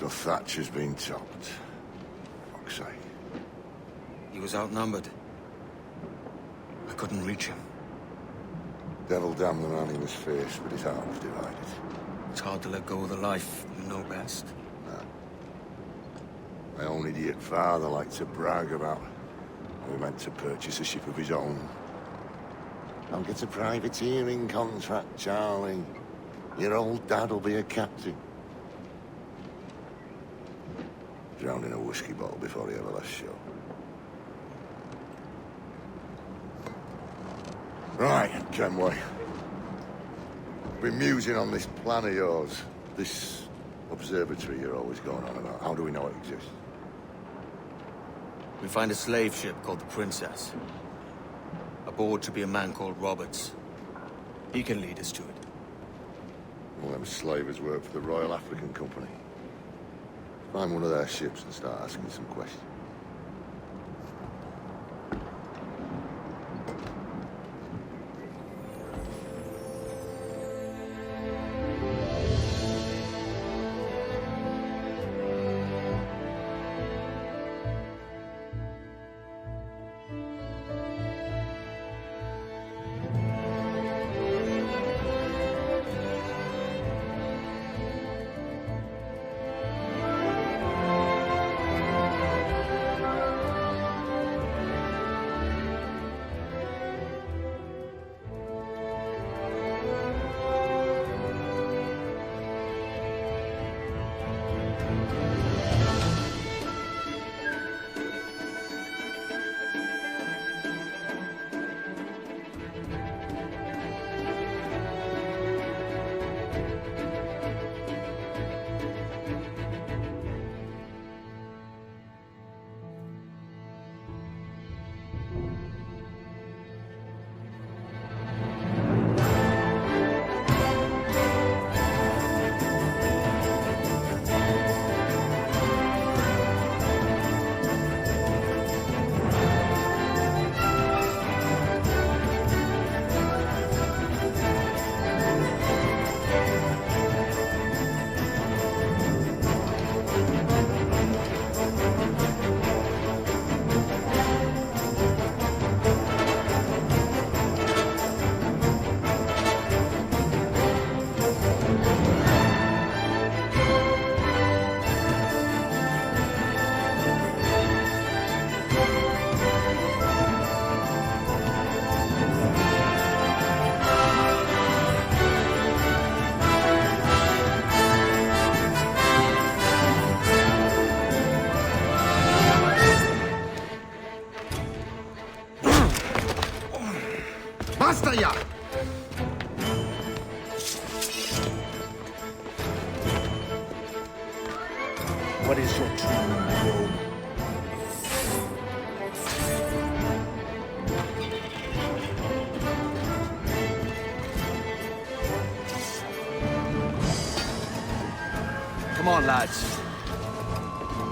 So Thatcher's been topped. Fuck's sake. He was outnumbered. I couldn't reach him. Devil damn the man, he was fierce, but his heart was divided. It's hard to let go of the life you know best. My own idiot father liked to brag about how he meant to purchase a ship of his own. I'll get a privateering contract, Charlie. Your old dad'll be a captain. Drowned in a whiskey bottle before he ever left shore. Right, Kenway. Been musing on this plan of yours. This observatory you're always going on about. How do we know it exists? We find a slave ship called the Princess. Aboard should be a man called Roberts. He can lead us to it. All them slavers work for the Royal African Company. Find one of their ships and start asking some questions. Basta ya! What is your true name? Come on, lads.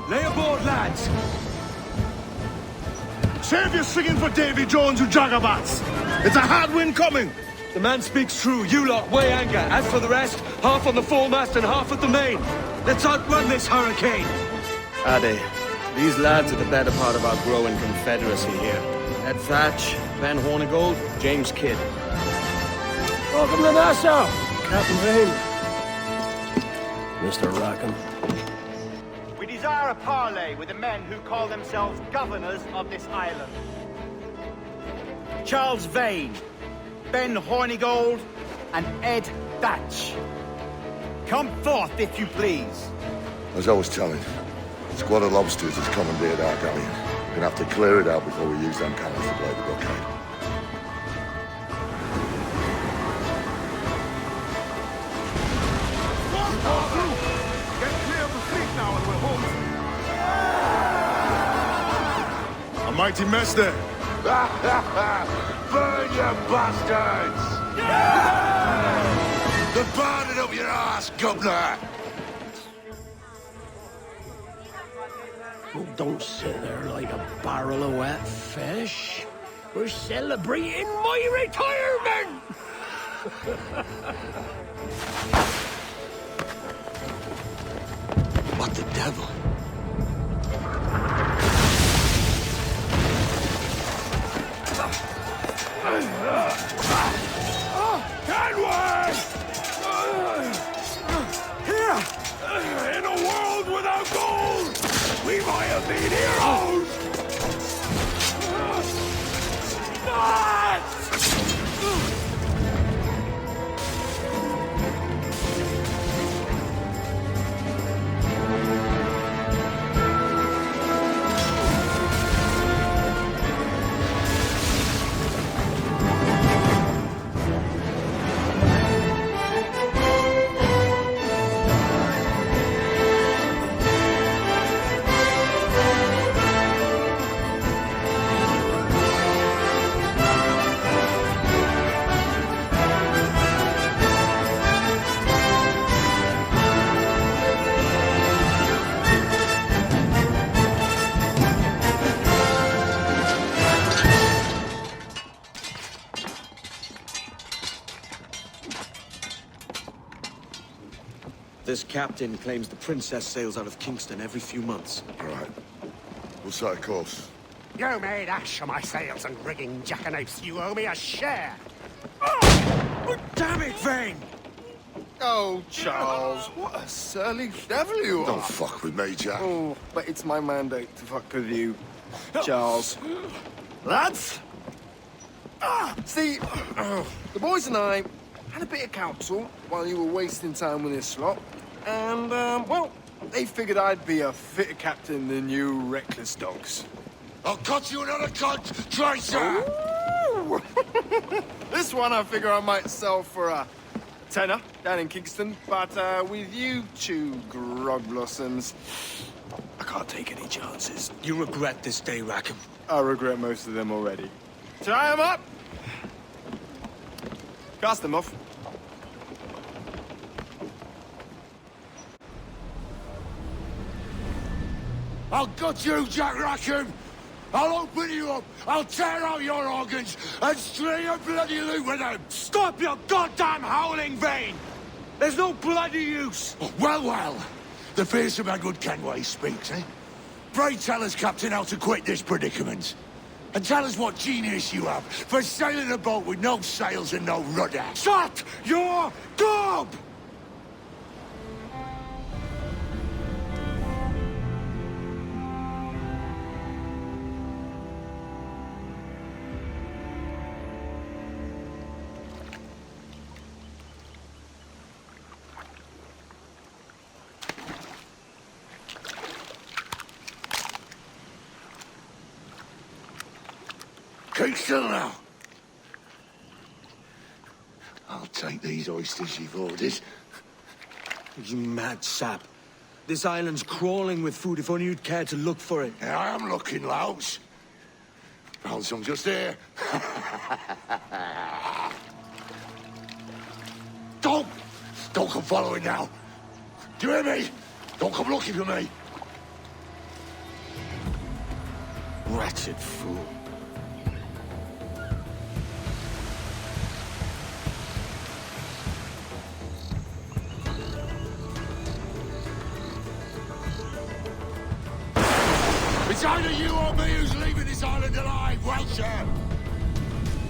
Lay aboard, lads! Save your singing for Davy Jones, you jagabats! It's a hard wind coming! The man speaks true. You lot weigh anchor. As for the rest, half on the foremast and half at the main. Let's outrun this hurricane. Addy, these lads are the better part of our growing confederacy here. Ed Thatch, Ben Hornigold, James Kidd. Welcome to Nassau, Captain Vane. Mr. Rackham. We desire a parley with the men who call themselves governors of this island. Charles Vane, Ben Hornigold, and Ed Thatch. Come forth, if you please. As I was telling, a squad of lobsters has commandeered our galleon. We're gonna have to clear it out before we use them cannons to blow the blockade. Get clear of the fleet now and we're home. A mighty mess there. Burn, you bastards! Yeah! They're burning up your ass, governor! Oh, don't sit there like a barrel of wet fish. We're celebrating my retirement! What What the devil? Can we? Here! In a world without gold, we might have been heroes! But... This captain claims the princess sails out of Kingston every few months. Right. We'll set a course. You made ash of my sails and rigging, jackanapes. You owe me a share. Damn it, Vane! Oh, Charles, what a surly devil you Don't are. fuck with me, Jack. Oh, but it's my mandate to fuck with you, Charles. Lads! See, the boys and I had a bit of counsel while you were wasting time with this slot. And, well, they figured I'd be a fitter captain than you reckless dogs. I'll cut you another cunt, Tracer! Ooh. This one I figure I might sell for a tenner down in Kingston, but with you two grog blossoms, I can't take any chances. You regret this day, Rackham. I regret most of them already. Tie them up! Cast them off. I'll gut you, Jack Rackham! I'll open you up, I'll tear out your organs, and string a bloody loot with them! Stop your goddamn howling, Vane! There's no bloody use! Well, well, the fearsome Edward Kenway speaks, eh? Pray tell us, Captain, how to quit this predicament. And tell us what genius you have for sailing a boat with no sails and no rudder. Shut your gob! Keep still now. I'll take these oysters you've ordered. You mad sap. This island's crawling with food if only you'd care to look for it. Yeah, I am looking, Louts. Found some just here. Don't come following now. Do you hear me? Don't come looking for me. Wretched fool. It's either you or me who's leaving this island alive, Welcher.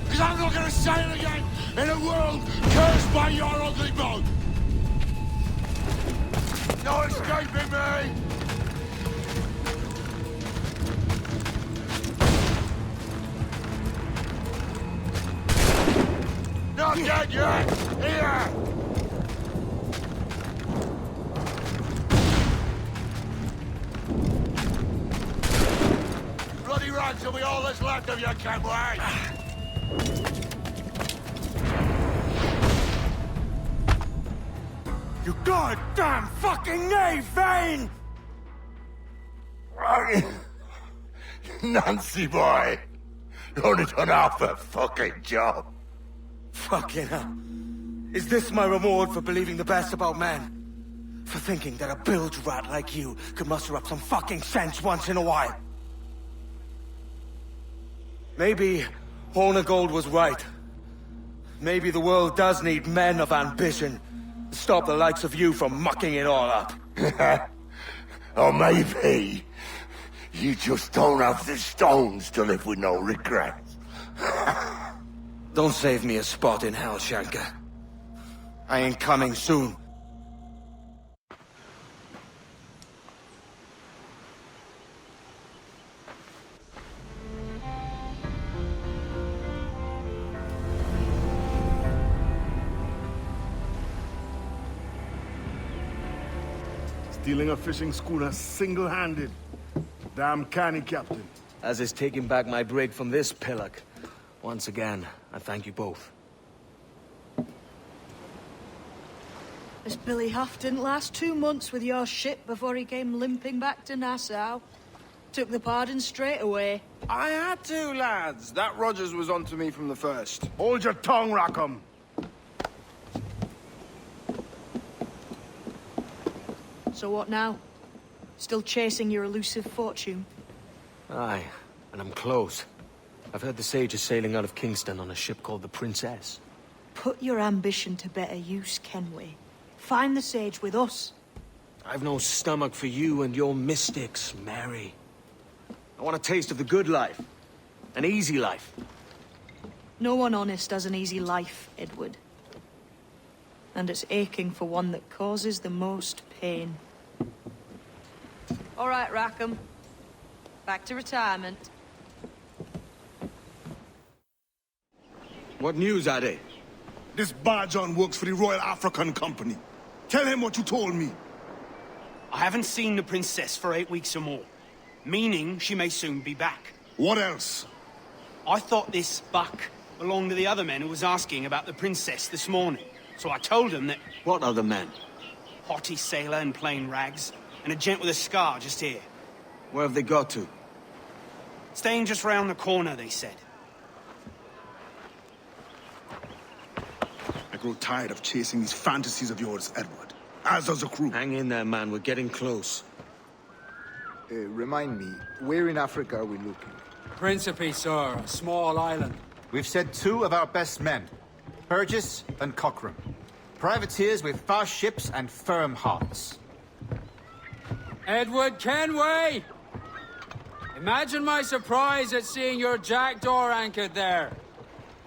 Because I'm not going to sail again in a world cursed by your ugly boat. No escaping me. Not dead yet. Here. Bloody rags will be all that's left of you, Kenway. You goddamn fucking knave, Vane! Nancy boy, you only done half a fucking job. Fucking hell. Is this my reward for believing the best about men? For thinking that a bilge rat like you could muster up some fucking sense once in a while? Maybe Hornigold was right. Maybe the world does need men of ambition. Stop the likes of you from mucking it all up. Or maybe you just don't have the stones to live with no regrets. Don't save me a spot in hell, Shanka. I ain't coming soon. Stealing a fishing schooner single-handed. Damn canny, Captain. As is taking back my brig from this pillock. Once again, I thank you both. This Billy Huff didn't last 2 months with your ship before he came limping back to Nassau. Took the pardon straight away. I had to, lads. That Rogers was onto me from the first. Hold your tongue, Rackham. So what now? Still chasing your elusive fortune? Aye, and I'm close. I've heard the Sage is sailing out of Kingston on a ship called the Princess. Put your ambition to better use, Kenway. Find the Sage with us. I've no stomach for you and your mystics, Mary. I want a taste of the good life. An easy life. No one honest has an easy life, Edward. And it's aching for one that causes the most pain. All right, Rackham. Back to retirement. What news, Ade? This Barjon works for the Royal African Company. Tell him what you told me. I haven't seen the princess for 8 weeks or more, meaning she may soon be back. What else? I thought this buck belonged to the other men who was asking about the princess this morning. So I told him that... What other men? Haughty sailor in plain rags, and a gent with a scar just here. Where have they got to? Staying just round the corner, they said. I grow tired of chasing these fantasies of yours, Edward. As does the crew. Hang in there, man. We're getting close. Remind me, where in Africa are we looking? Principe, sir. A small island. We've sent 2 of our best men, Burgess and Cochrane. Privateers with fast ships and firm hearts. Edward Kenway! Imagine my surprise at seeing your jackdaw anchored there.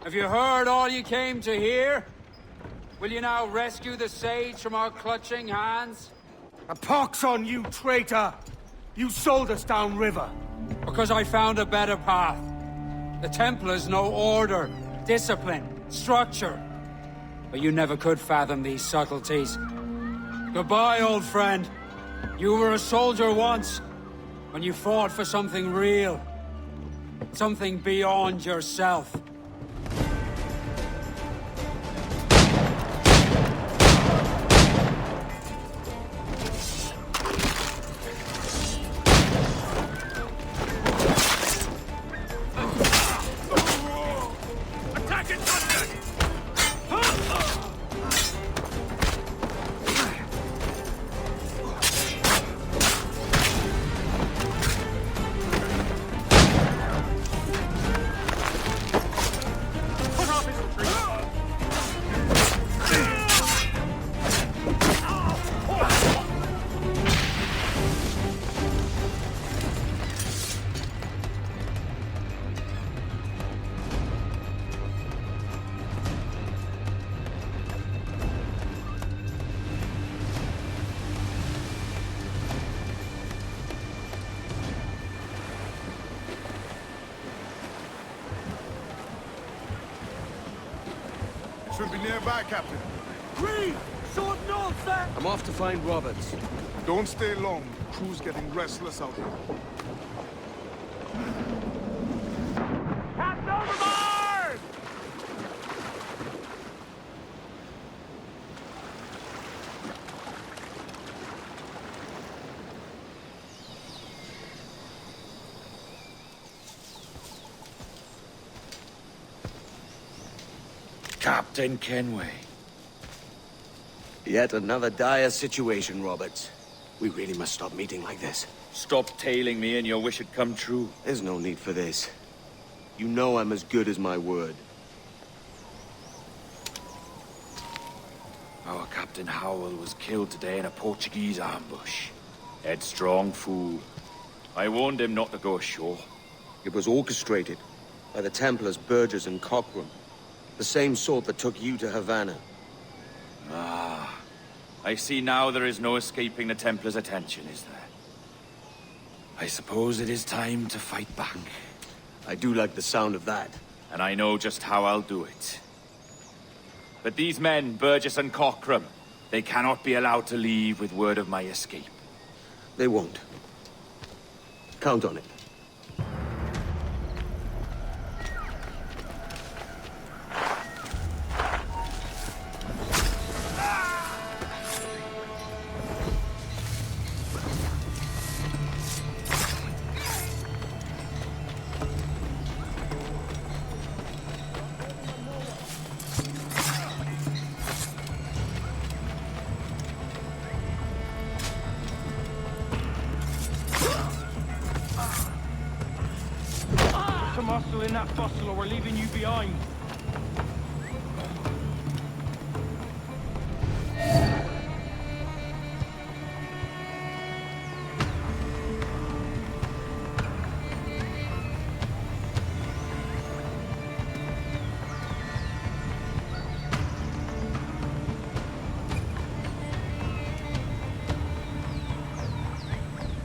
Have you heard all you came to hear? Will you now rescue the Sage from our clutching hands? A pox on you, traitor! You sold us downriver. Because I found a better path. The Templars know order, discipline, structure. But you never could fathom these subtleties. Goodbye, old friend. You were a soldier once, when you fought for something real. Something beyond yourself. Should be nearby, Captain. Reed! Short north, sir! I'm off to find Roberts. Don't stay long. Crew's getting restless out here. Captain overboard! Captain Kenway. Yet another dire situation, Roberts. We really must stop meeting like this. Stop tailing me and your wish had come true. There's no need for this. You know I'm as good as my word. Our Captain Howell was killed today in a Portuguese ambush. Headstrong fool. I warned him not to go ashore. It was orchestrated by the Templars Burgess and Cockrum. The same sort that took you to Havana. Ah. I see now there is no escaping the Templars' attention, is there? I suppose it is time to fight back. I do like the sound of that. And I know just how I'll do it. But these men, Burgess and Cockrum, they cannot be allowed to leave with word of my escape. They won't. Count on it. Some hustle in that bustle or we're leaving you behind.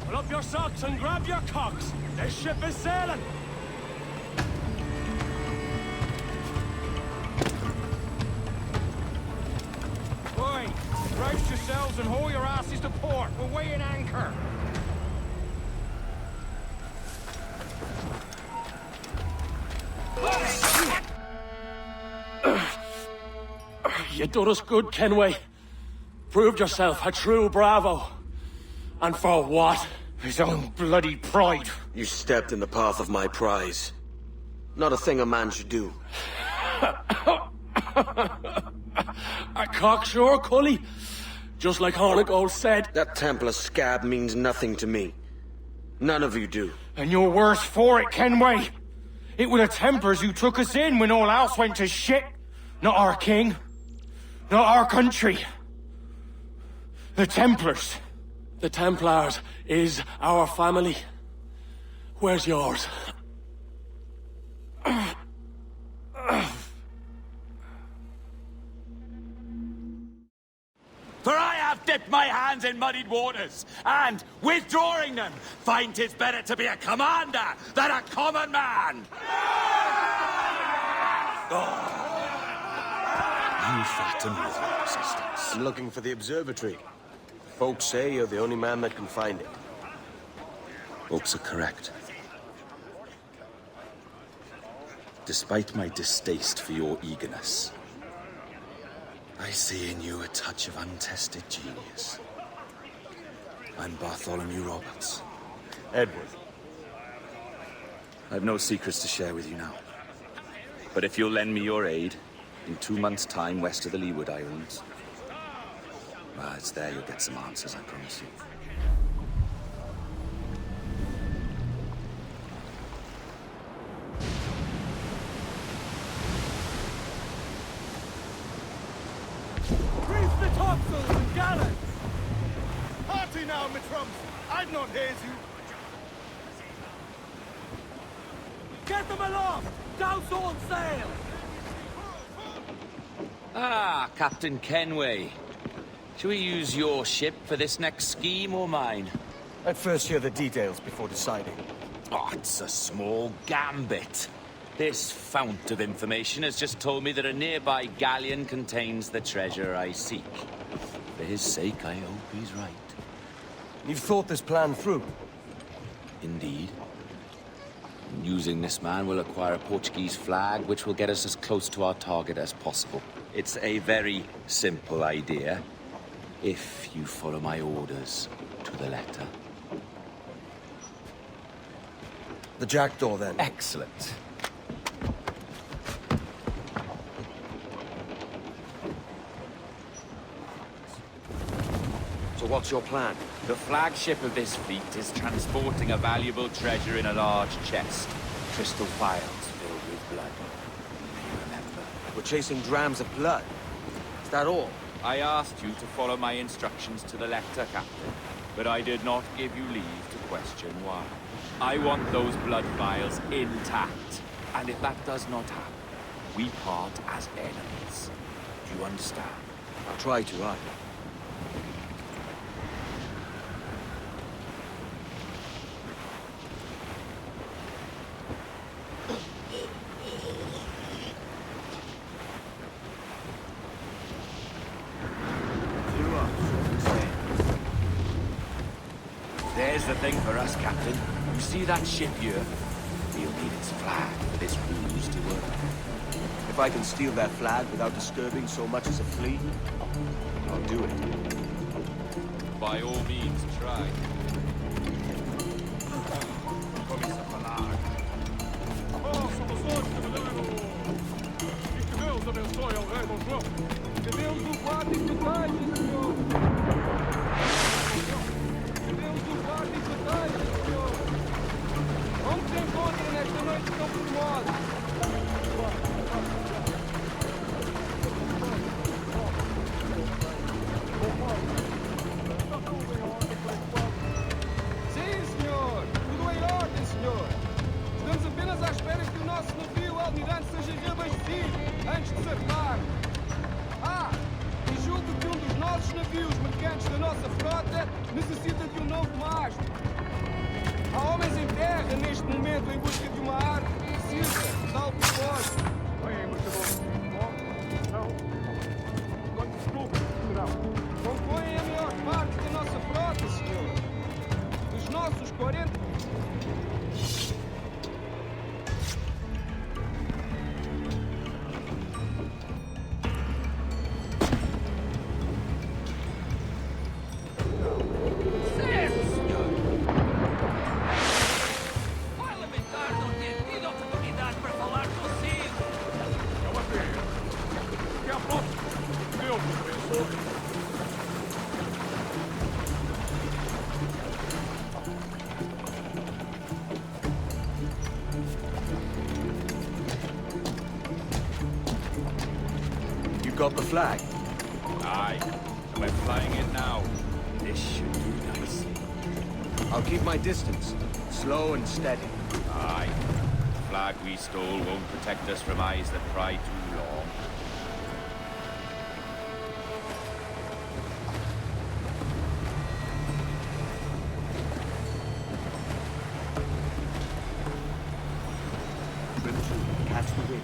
Pull up your socks and grab your cocks. This ship is sailing. Rouse yourselves and haul your asses to port. We're weighing anchor. You done us good, Kenway. Proved yourself a true bravo. And for what? His own bloody pride. You stepped in the path of my prize. Not a thing a man should do. A cocksure, Cully. Just like Hornigold said. That Templar scab means nothing to me. None of you do. And you're worse for it, Kenway. It were the Templars who took us in when all else went to shit. Not our king. Not our country. The Templars. The Templars is our family. Where's yours? For I have dipped my hands in muddied waters, and, withdrawing them, find 'tis better to be a commander than a common man! You threaten with your resistance. I'm looking for the observatory. Folks say you're the only man that can find it. Folks are correct. Despite my distaste for your eagerness, I see in you a touch of untested genius. I'm Bartholomew Roberts. Edward. I've no secrets to share with you now. But if you'll lend me your aid, in 2 months' time west of the Leeward Islands, well, it's there you'll get some answers, I promise you. Grease the topsails and gallants! Party now, my trumps! I'd not haze you! Get them aloft! Douse all sail! Ah, Captain Kenway. Shall we use your ship for this next scheme or mine? I'd first hear the details before deciding. Oh, it's a small gambit. This fount of information has just told me that a nearby galleon contains the treasure I seek. For his sake, I hope he's right. You've thought this plan through? Indeed. Using this man, we'll acquire a Portuguese flag, which will get us as close to our target as possible. It's a very simple idea, if you follow my orders to the letter. The jackdaw, then? Excellent. So what's your plan? The flagship of this fleet is transporting a valuable treasure in a large chest. Crystal vials filled with blood. You remember? We're chasing drams of blood. Is that all? I asked you to follow my instructions to the letter, Captain. but I did not give you leave to question why. I want those blood vials intact, and if that does not happen, we part as enemies. Do you understand? I'll try to, aye. There's the thing for us, Captain. You see that ship here? We'll need its flag for this ruse to work. If I can steal their flag without disturbing so much as a flea, I'll do it. By all means, try. Got the flag? Aye, and we're flying in now. This should do nicely. I'll keep my distance, slow and steady. Aye. The flag we stole won't protect us from eyes that pry too long. Catch the wind.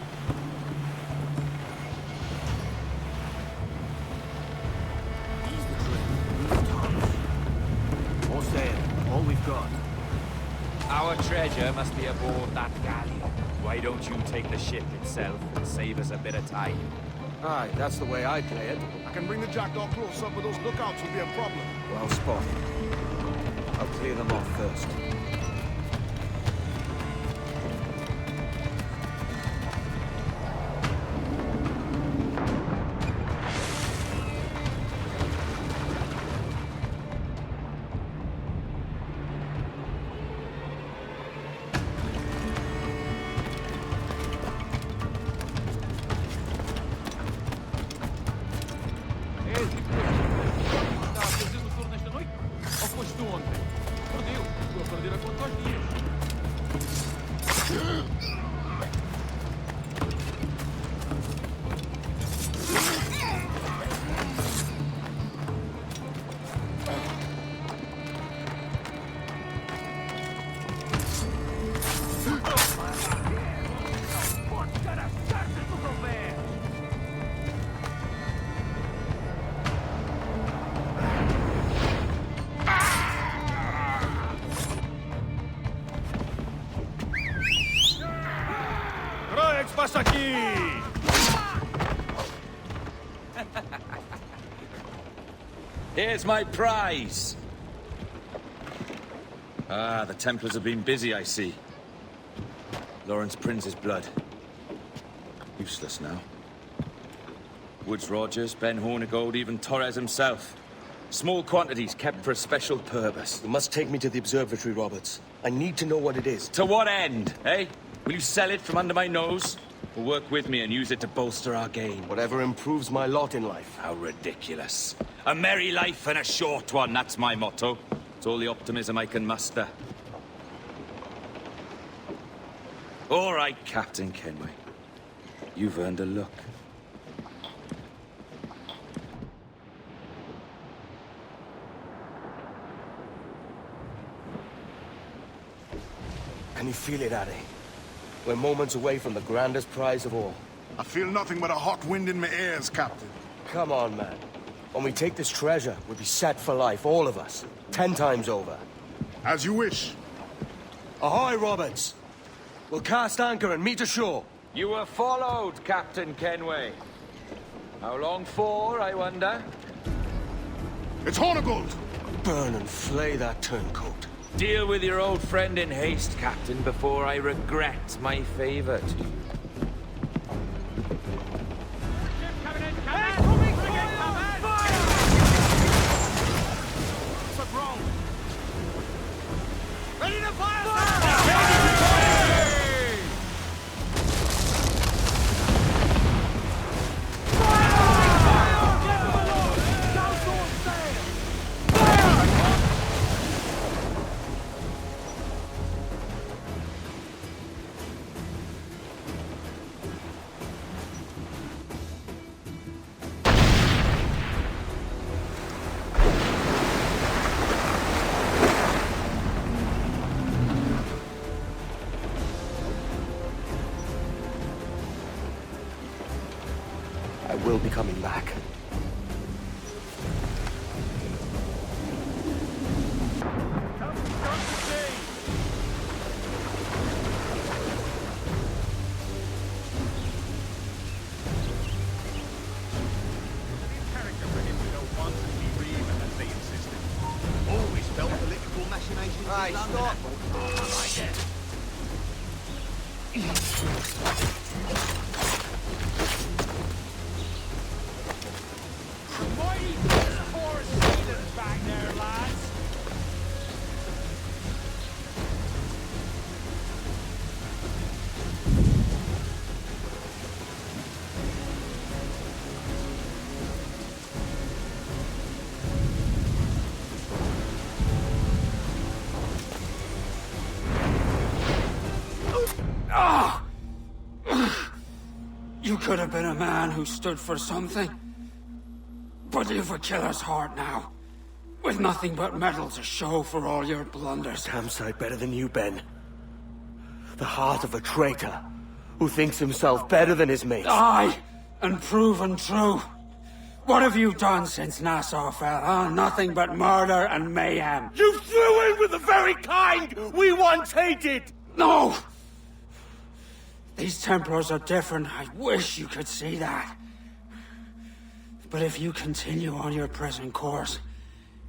Our treasure must be aboard that galleon. Why don't you take the ship itself and save us a bit of time? Aye, that's the way I play it. I can bring the jackdaw close up, but those lookouts will be a problem. Well spotted. I'll clear them off first. Passa aqui! Here's my prize! Ah, the Templars have been busy, I see. Lawrence Prince's blood. Useless now. Woods Rogers, Ben Hornigold, even Torres himself. Small quantities kept for a special purpose. You must take me to the observatory, Roberts. I need to know what it is. To what end, eh? Will you sell it from under my nose? Or work with me and use it to bolster our gain? Whatever improves my lot in life. How ridiculous. A merry life and a short one, that's my motto. It's all the optimism I can muster. All right, Captain Kenway. You've earned a look. Can you feel it, Addy? We're moments away from the grandest prize of all. I feel nothing but a hot wind in my ears, Captain. Come on, man. When we take this treasure, we'll be set for life, all of us. 10 times over. As you wish. Ahoy, Roberts! We'll cast anchor and meet ashore. You were followed, Captain Kenway. How long for, I wonder? It's Hornigold! Burn and flay that turncoat. Deal with your old friend in haste, Captain, before I regret my favor to you. Ready to fire! I will be coming back. Always felt political machinations. Right, stop. Back there, lads. You could have been a man who stood for something. But you've a killer's heart now. With nothing but metal to show for all your blunders. Damn sight better than you, Ben. The heart of a traitor who thinks himself better than his mates. Aye, and proven true. What have you done since Nassau fell, huh? Nothing but murder and mayhem. You threw in with the very kind we once hated! No! These Templars are different. I wish you could see that. But if you continue on your present course,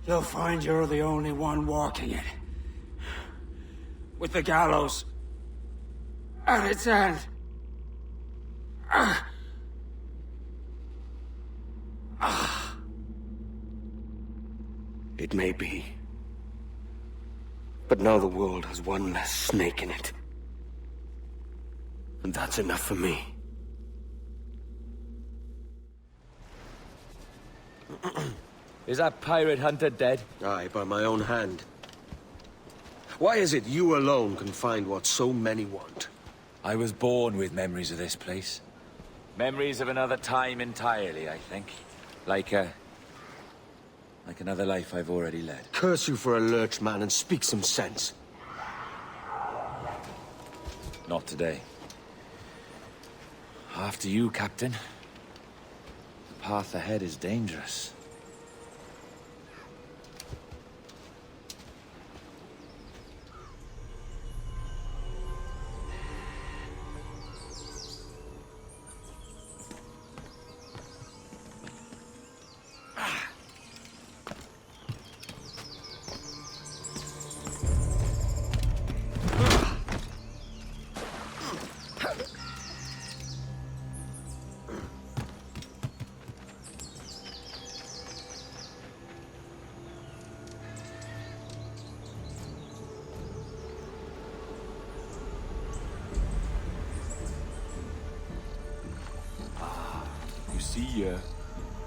you'll find you're the only one walking it. With the gallows at its end. It may be. But now the world has one less snake in it. And that's enough for me. Is that pirate hunter dead? Aye, by my own hand. Why is it you alone can find what so many want? I was born with memories of this place. Memories of another time entirely, I think. Like another life I've already led. Curse you for a lurch, man, and speak some sense. Not today. After you, Captain. The path ahead is dangerous.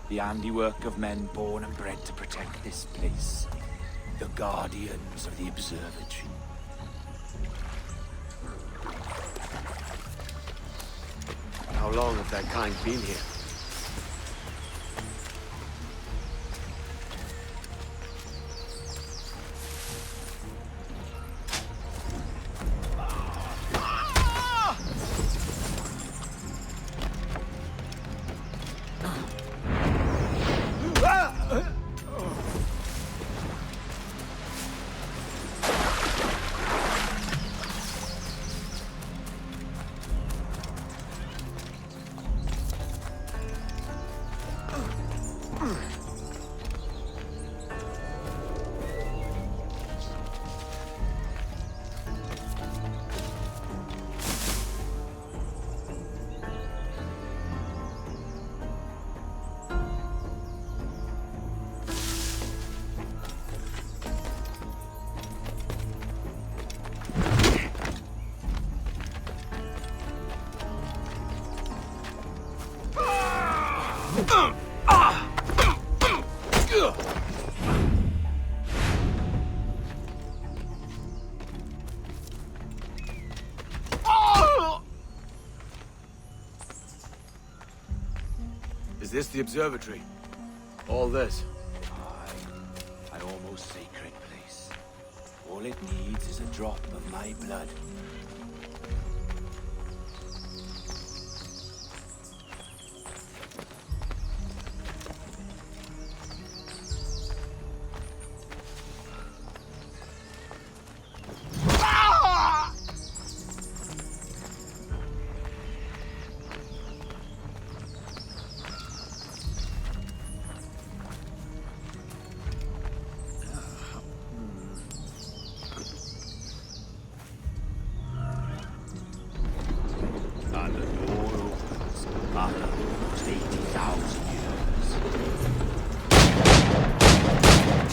The handiwork of men born and bred to protect this place. The guardians of the observatory. How long have that kind been here? Is this the observatory? All this? Aye. An almost sacred place. All it needs is a drop of my blood.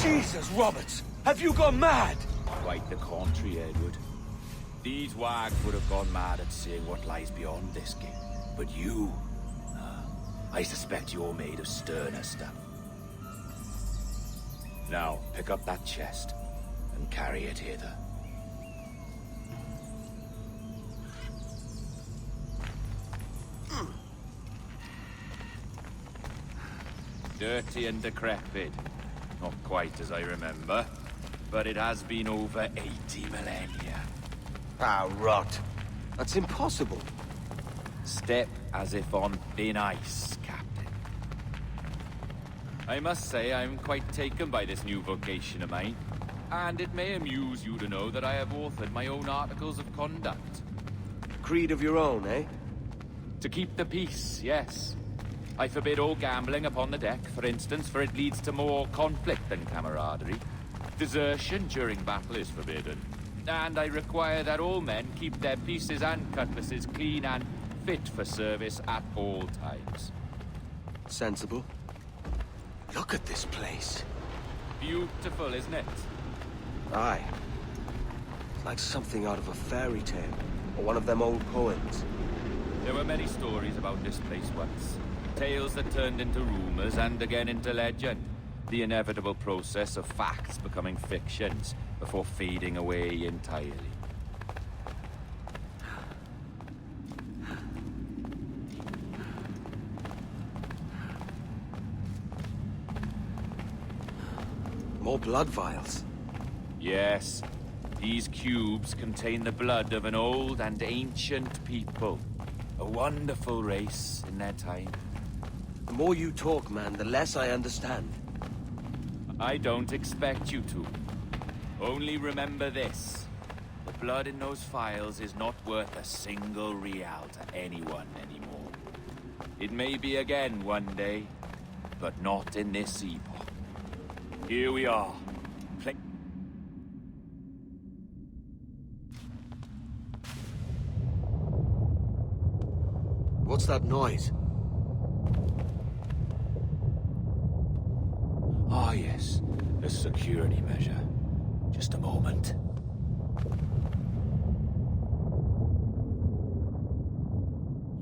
Jesus, Roberts! Have you gone mad? Quite the contrary, Edward. These wags would have gone mad at seeing what lies beyond this gate. But you... I suspect you're made of sterner stuff. Now, pick up that chest and carry it hither. Dirty and decrepit. Not quite as I remember, but it has been over 80 millennia. Ah, rot. That's impossible. Step as if on thin ice, Captain. I must say I'm quite taken by this new vocation of mine, and it may amuse you to know that I have authored my own articles of conduct. Creed of your own, eh? To keep the peace, yes. I forbid all gambling upon the deck, for instance, for it leads to more conflict than camaraderie. Desertion during battle is forbidden. And I require that all men keep their pieces and cutlasses clean and fit for service at all times. Sensible. Look at this place. Beautiful, isn't it? Aye. Like something out of a fairy tale, or one of them old poems. There were many stories about this place once. Tales that turned into rumors and again into legend. The inevitable process of facts becoming fictions before fading away entirely. More blood vials. Yes. These cubes contain the blood of an old and ancient people. A wonderful race in their time. The more you talk, man, the less I understand. I don't expect you to. Only remember this. The blood in those files is not worth a single real to anyone anymore. It may be again one day, but not in this epoch. Here we are. What's that noise? Ah, yes. A security measure. Just a moment.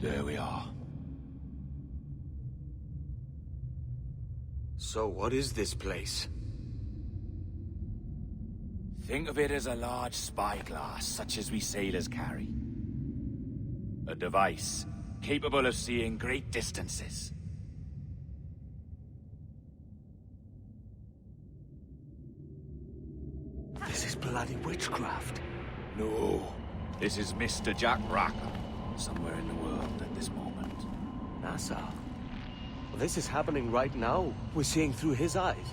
There we are. So what is this place? Think of it as a large spyglass, such as we sailors carry. A device capable of seeing great distances. This is bloody witchcraft. No, this is Mr. Jack Rackham, somewhere in the world at this moment. Nassau. Well, this is happening right now. We're seeing through his eyes.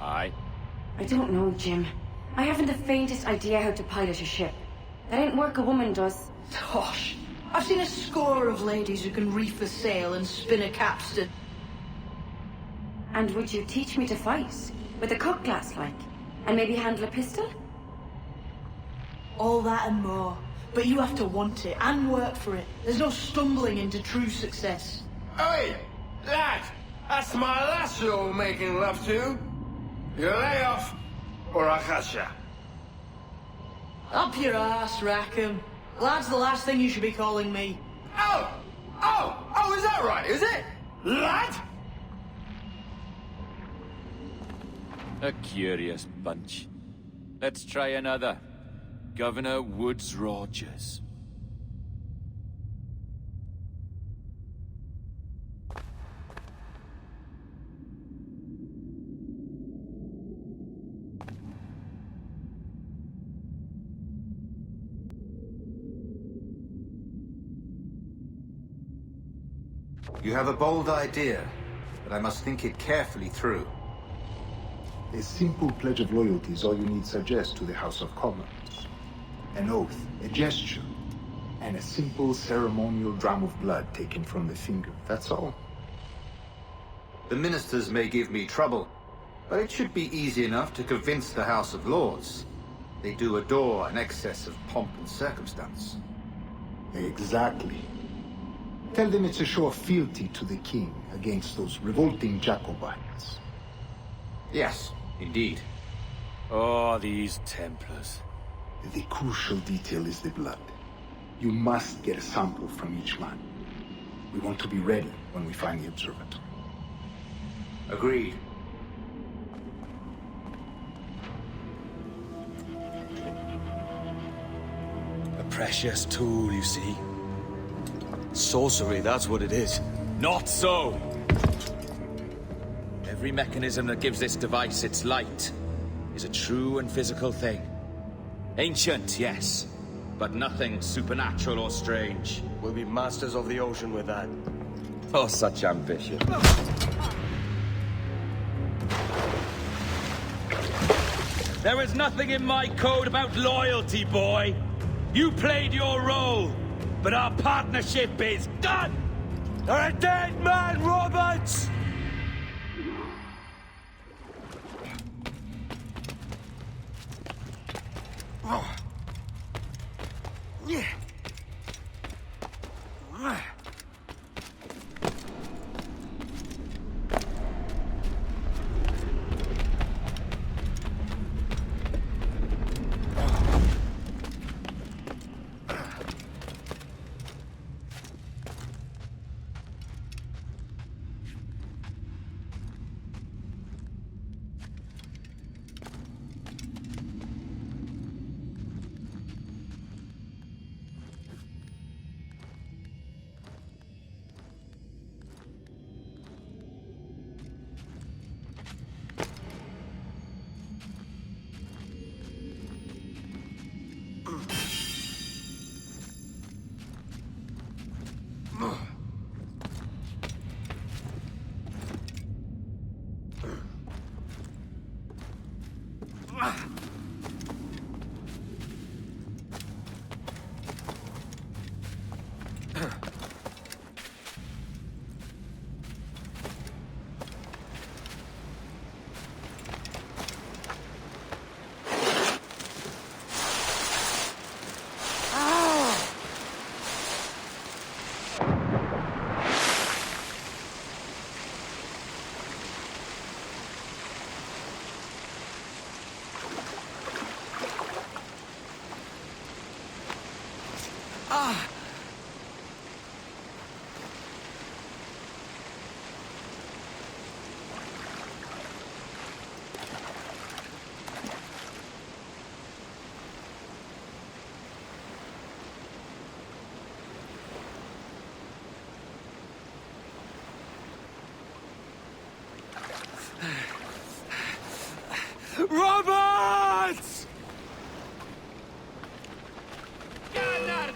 Aye. I don't know, Jim. I haven't the faintest idea how to pilot a ship. That ain't work a woman does. Tosh. I've seen a score of ladies who can reef a sail and spin a capstan. And would you teach me to fight? With a cutlass, like? And maybe handle a pistol? All that and more. But you have to want it and work for it. There's no stumbling into true success. Hey, lad! That's my lass you're making love to. You lay off, or I'll catch ya. Up your ass, Rackham. Lad's the last thing you should be calling me. Oh, is that right, is it? Lad? A curious bunch. Let's try another. Governor Woods Rogers. You have a bold idea, but I must think it carefully through. A simple pledge of loyalty is all you need suggest to the House of Commons. An oath, a gesture, and a simple ceremonial dram of blood taken from the finger. That's all. The ministers may give me trouble, but it should be easy enough to convince the House of Lords. They do adore an excess of pomp and circumstance. Exactly. Tell them it's a show of fealty to the king against those revolting Jacobites. Yes, indeed. Oh, these Templars. The crucial detail is the blood. You must get a sample from each man. We want to be ready when we find the observatory. Agreed. A precious tool, you see. Sorcery, that's what it is. Not so! Every mechanism that gives this device its light is a true and physical thing. Ancient, yes, but nothing supernatural or strange. We'll be masters of the ocean with that. Oh, such ambition. There is nothing in my code about loyalty, boy. You played your role, but our partnership is done! You're a dead man, Roberts! Oh. Yeah.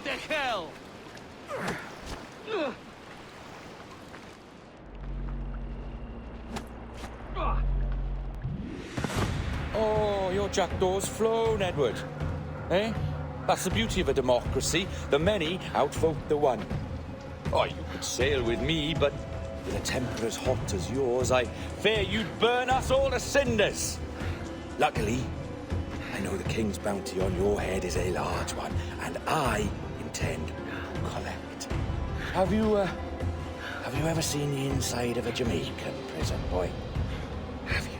the hell? Oh, your jackdaw's flown, Edward. Eh? That's the beauty of a democracy. The many outvote the one. Oh, you could sail with me, but with a temper as hot as yours, I fear you'd burn us all to cinders. Luckily, I know the king's bounty on your head is a large one, and I intend to collect. Have you ever seen the inside of a Jamaican prison, boy? Have you?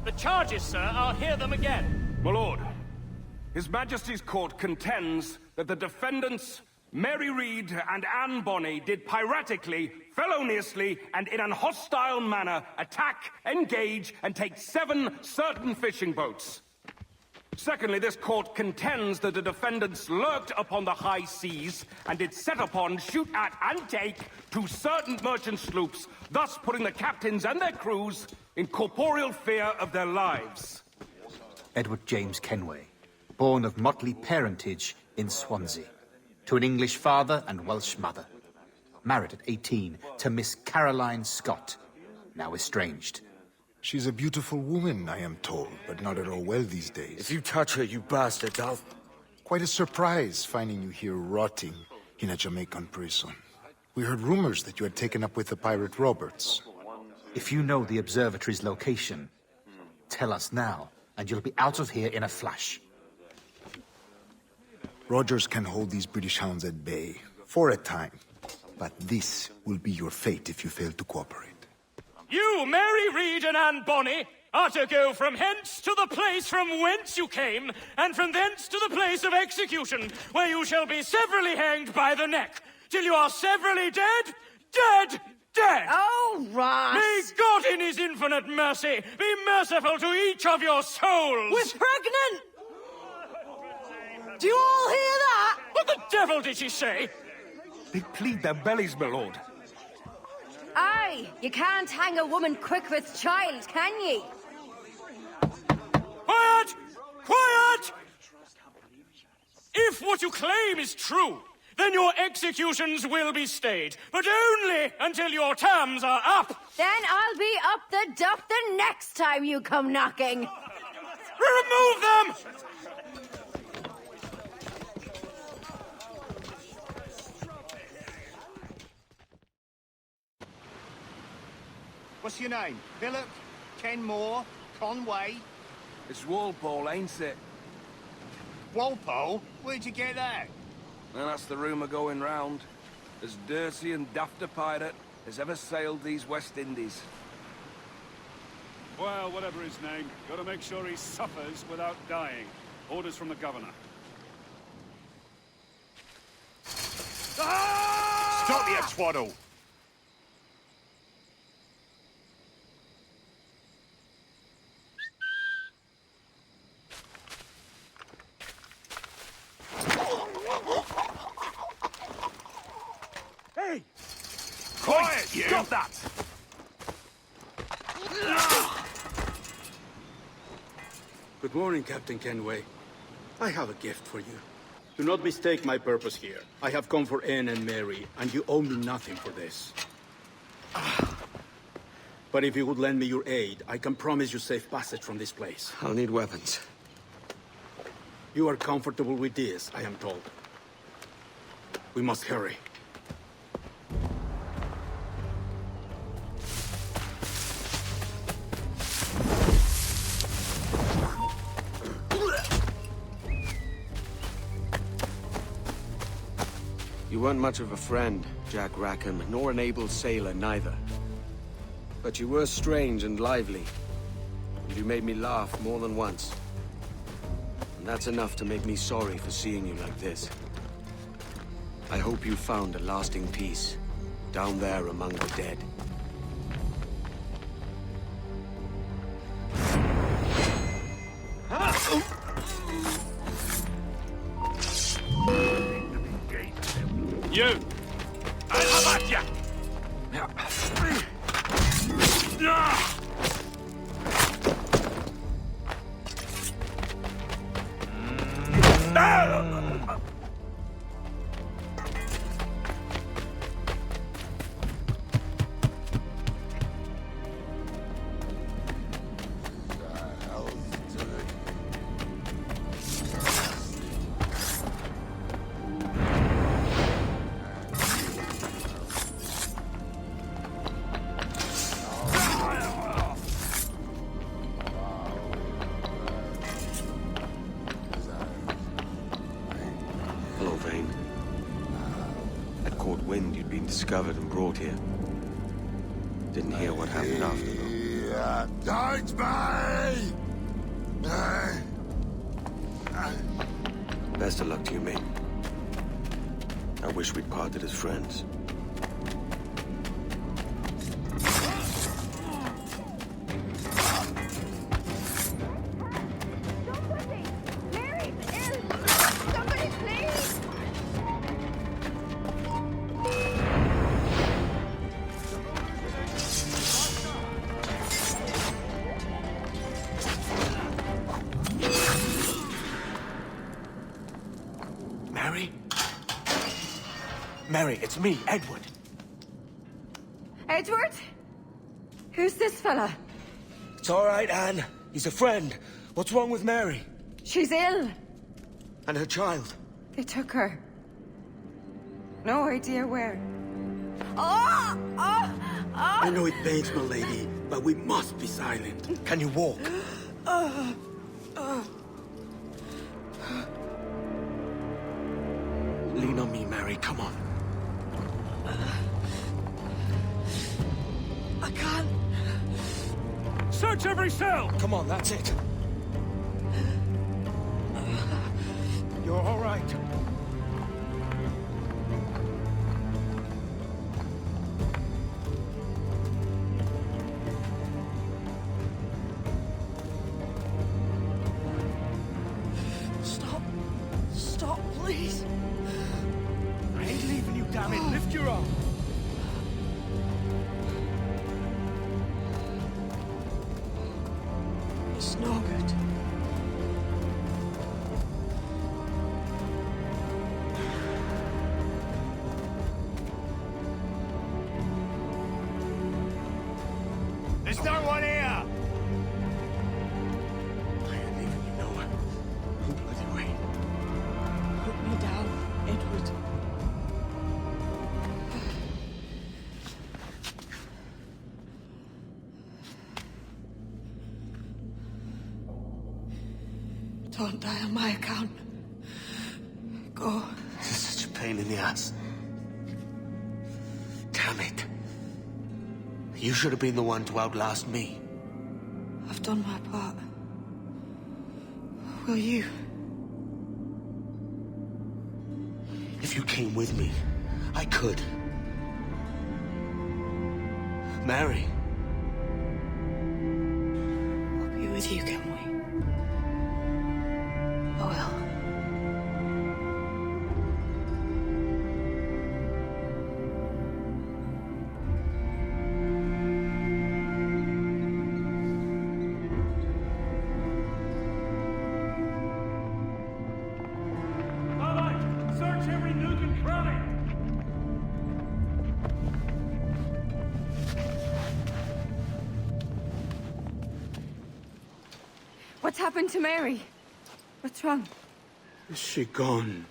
The charges, sir, I'll hear them again. My lord, His Majesty's court contends that the defendants, Mary Reed and Anne Bonny, did piratically, feloniously, and in an hostile manner attack, engage, and take 7 certain fishing boats. Secondly, this court contends that the defendants lurked upon the high seas and did set upon, shoot at, and take 2 certain merchant sloops, thus putting the captains and their crews in corporeal fear of their lives. Edward James Kenway, born of motley parentage in Swansea, to an English father and Welsh mother. Married at 18 to Miss Caroline Scott, now estranged. She's a beautiful woman, I am told, but not at all well these days. If you touch her, you bastard, I'll... Quite a surprise finding you here rotting in a Jamaican prison. We heard rumors that you had taken up with the pirate Roberts. If you know the observatory's location, tell us now, and you'll be out of here in a flash. Rogers can hold these British hounds at bay, for a time. But this will be your fate if you fail to cooperate. You, Mary Reed and Anne Bonny, are to go from hence to the place from whence you came, and from thence to the place of execution, where you shall be severally hanged by the neck, till you are severally dead, dead, dead! Oh, Ross! May God in his infinite mercy be merciful to each of your souls! We're pregnant! Do you all hear that? What the devil did she say? They plead their bellies, my lord. Aye, you can't hang a woman quick with child, can ye? Quiet! Quiet! If what you claim is true, then your executions will be stayed, but only until your terms are up. Then I'll be up the duff the next time you come knocking. Remove them! What's your name? Philip? Kenmore? Conway? It's Walpole, ain't it? Walpole? Where'd you get that? Well, that's the rumour going round. As dirty and daft a pirate as ever sailed these West Indies. Well, whatever his name, gotta make sure he suffers without dying. Orders from the governor. Stop, you twaddle! Hey! Quiet, you! Stop that! Good morning, Captain Kenway. I have a gift for you. Do not mistake my purpose here. I have come for Anne and Mary, and you owe me nothing for this. But if you would lend me your aid, I can promise you safe passage from this place. I'll need weapons. You are comfortable with this, I am told. We must hurry. You weren't much of a friend, Jack Rackham, nor an able sailor neither. But you were strange and lively, and you made me laugh more than once. And that's enough to make me sorry for seeing you like this. I hope you found a lasting peace, down there among the dead. You! I'll have at ya! Hello, Vane. I'd caught wind you'd been discovered and brought here. Didn't hear what happened after, though. Don't be! Best of luck to you, mate. I wish we'd parted as friends. Mary? Mary, it's me, Edward. Edward? Who's this fella? It's all right, Anne. He's a friend. What's wrong with Mary? She's ill. And her child? They took her. No idea where. Oh! Oh! Oh! I know it pains my lady, but we must be silent. Can you walk? Lean on me, Mary. Come on. I can't. Search every cell! Come on, that's it. You're all right. Stop. Stop, please. I ain't leaving you, damn it. Lift your arm. It's no good. There's no one here! I ain't leaving you nowhere. No bloody way. Put me down, Edward. Don't die on my account. Go. This is such a pain in the ass. Damn it. You should have been the one to outlast me. I've done my part. Will you? If you came with me, I could. Mary. I'll be with you, can we? I will. Search every nook and cranny! What's happened to Mary? What's wrong? Is she gone?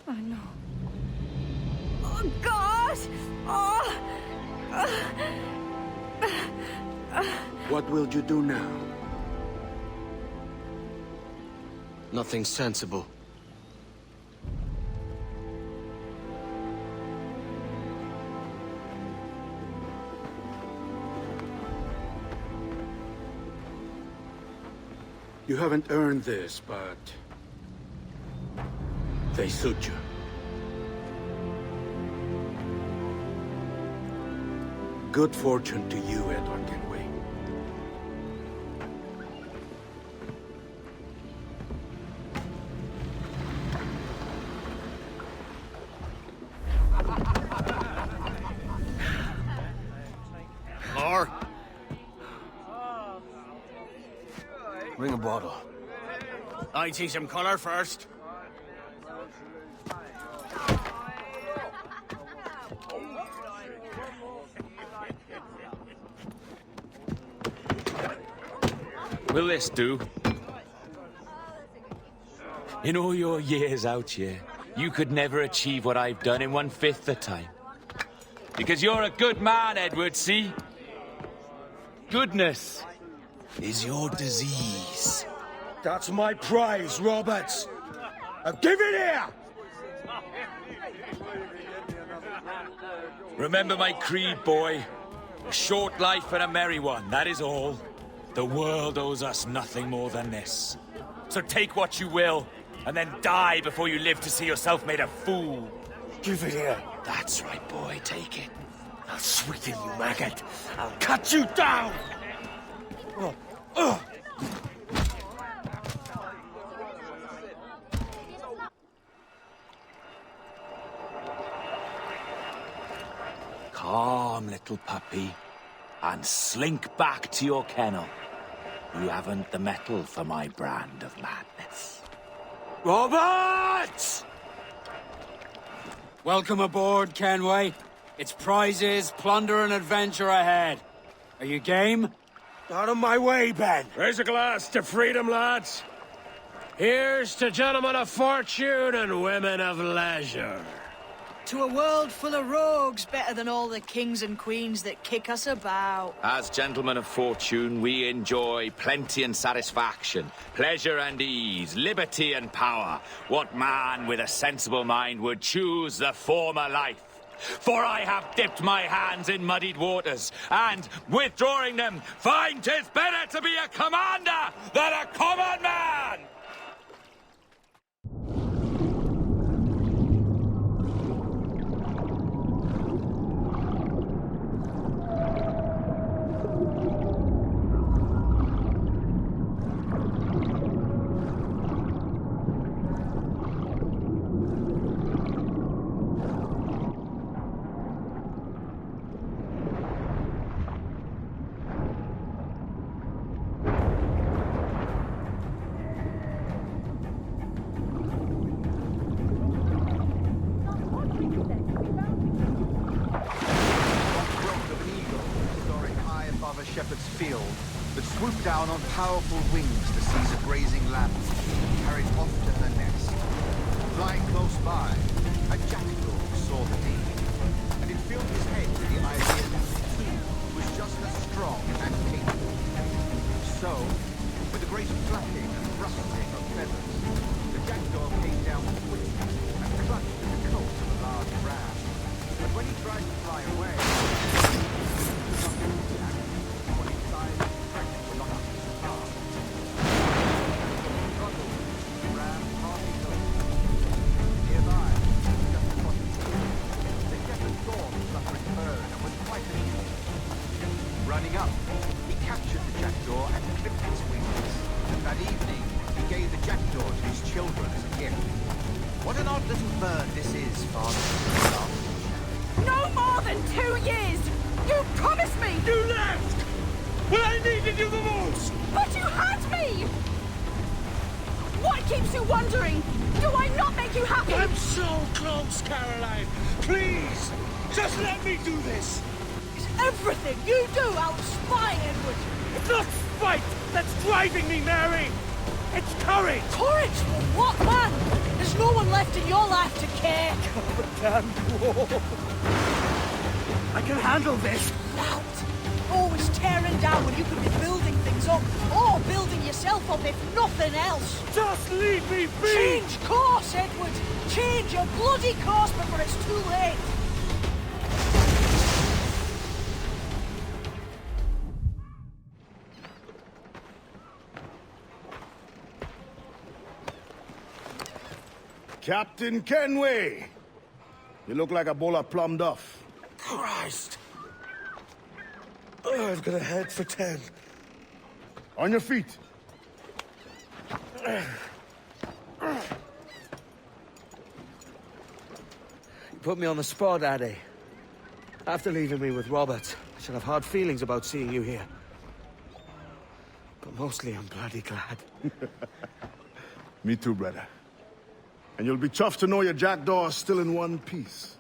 Oh, no. Oh, God! Oh! What will you do now? Nothing sensible. You haven't earned this, but they suit you. Good fortune to you, Edward Kenway. bar. Bring a bottle. I see some colour first. Will this do? In all your years out here, you could never achieve what I've done in 1/5 the time. Because you're a good man, Edward, see? Goodness is your disease. That's my prize, Roberts. Now give it here! Remember my creed, boy. A short life and a merry one, that is all. The world owes us nothing more than this. So take what you will, and then die before you live to see yourself made a fool. Give it here. That's right, boy, take it. I'll sweeten you, maggot. I'll cut you down! Calm, little puppy, and slink back to your kennel. You haven't the mettle for my brand of madness. Roberts! Welcome aboard, Kenway. It's prizes, plunder, and adventure ahead. Are you game? Out of my way, Ben. Raise a glass to freedom, lads. Here's to gentlemen of fortune and women of leisure. To a world full of rogues, better than all the kings and queens that kick us about. As gentlemen of fortune, we enjoy plenty and satisfaction, pleasure and ease, liberty and power. What man with a sensible mind would choose the former life? For I have dipped my hands in muddied waters, and, withdrawing them, find 'tis better to be a commander than a common man! Swooped down on powerful wings to seize a grazing lamb, carried off to her nest. Flying close by, a jackdaw saw the deed, and it filled his head with the idea that he too was just as strong and capable. So, with a great flapping and rustling of feathers, the jackdaw came down quickly and clutched at the coat of a large ram. But when he tried to fly away, running up, he captured the jackdaw and clipped its wings. That evening, he gave the jackdaw to his children as a gift. What an odd little bird this is, Father. No more than 2 years! You promised me! You left! When I needed you the most! But you had me! What keeps you wondering? Do I not make you happy? I'm so close, Caroline! Please! Just let me do this! Everything you do outspy Edward. It's not spite that's driving me, Mary. It's courage. Courage for what, man? There's no one left in your life to care. Goddamn war. I can handle this. Loud. Always tearing down when you could be building things up, or building yourself up if nothing else. Just leave me be. Change course, Edward. Change your bloody course before it's too late. Captain Kenway! You look like a bowl of plum duff. Christ! Oh, I've got a head for 10. On your feet. You put me on the spot, Daddy. After leaving me with Robert. I shall have hard feelings about seeing you here. But mostly I'm bloody glad. Me too, brother. And you'll be chuffed to know your jackdaw is still in one piece.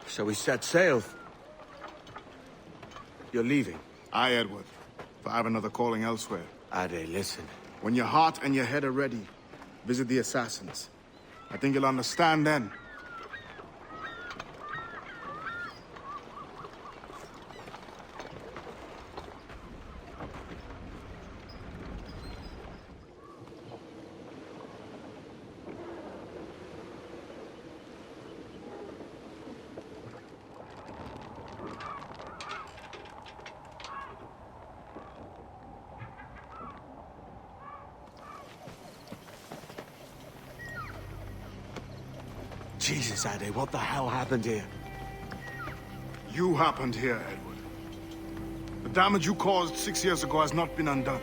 Shall we set sail? You're leaving? Aye, Edward. But I have another calling elsewhere. Ade, listen. When your heart and your head are ready, visit the assassins. I think you'll understand then. Jesus, Ade, what the hell happened here? You happened here, Edward. The damage you caused 6 years ago has not been undone.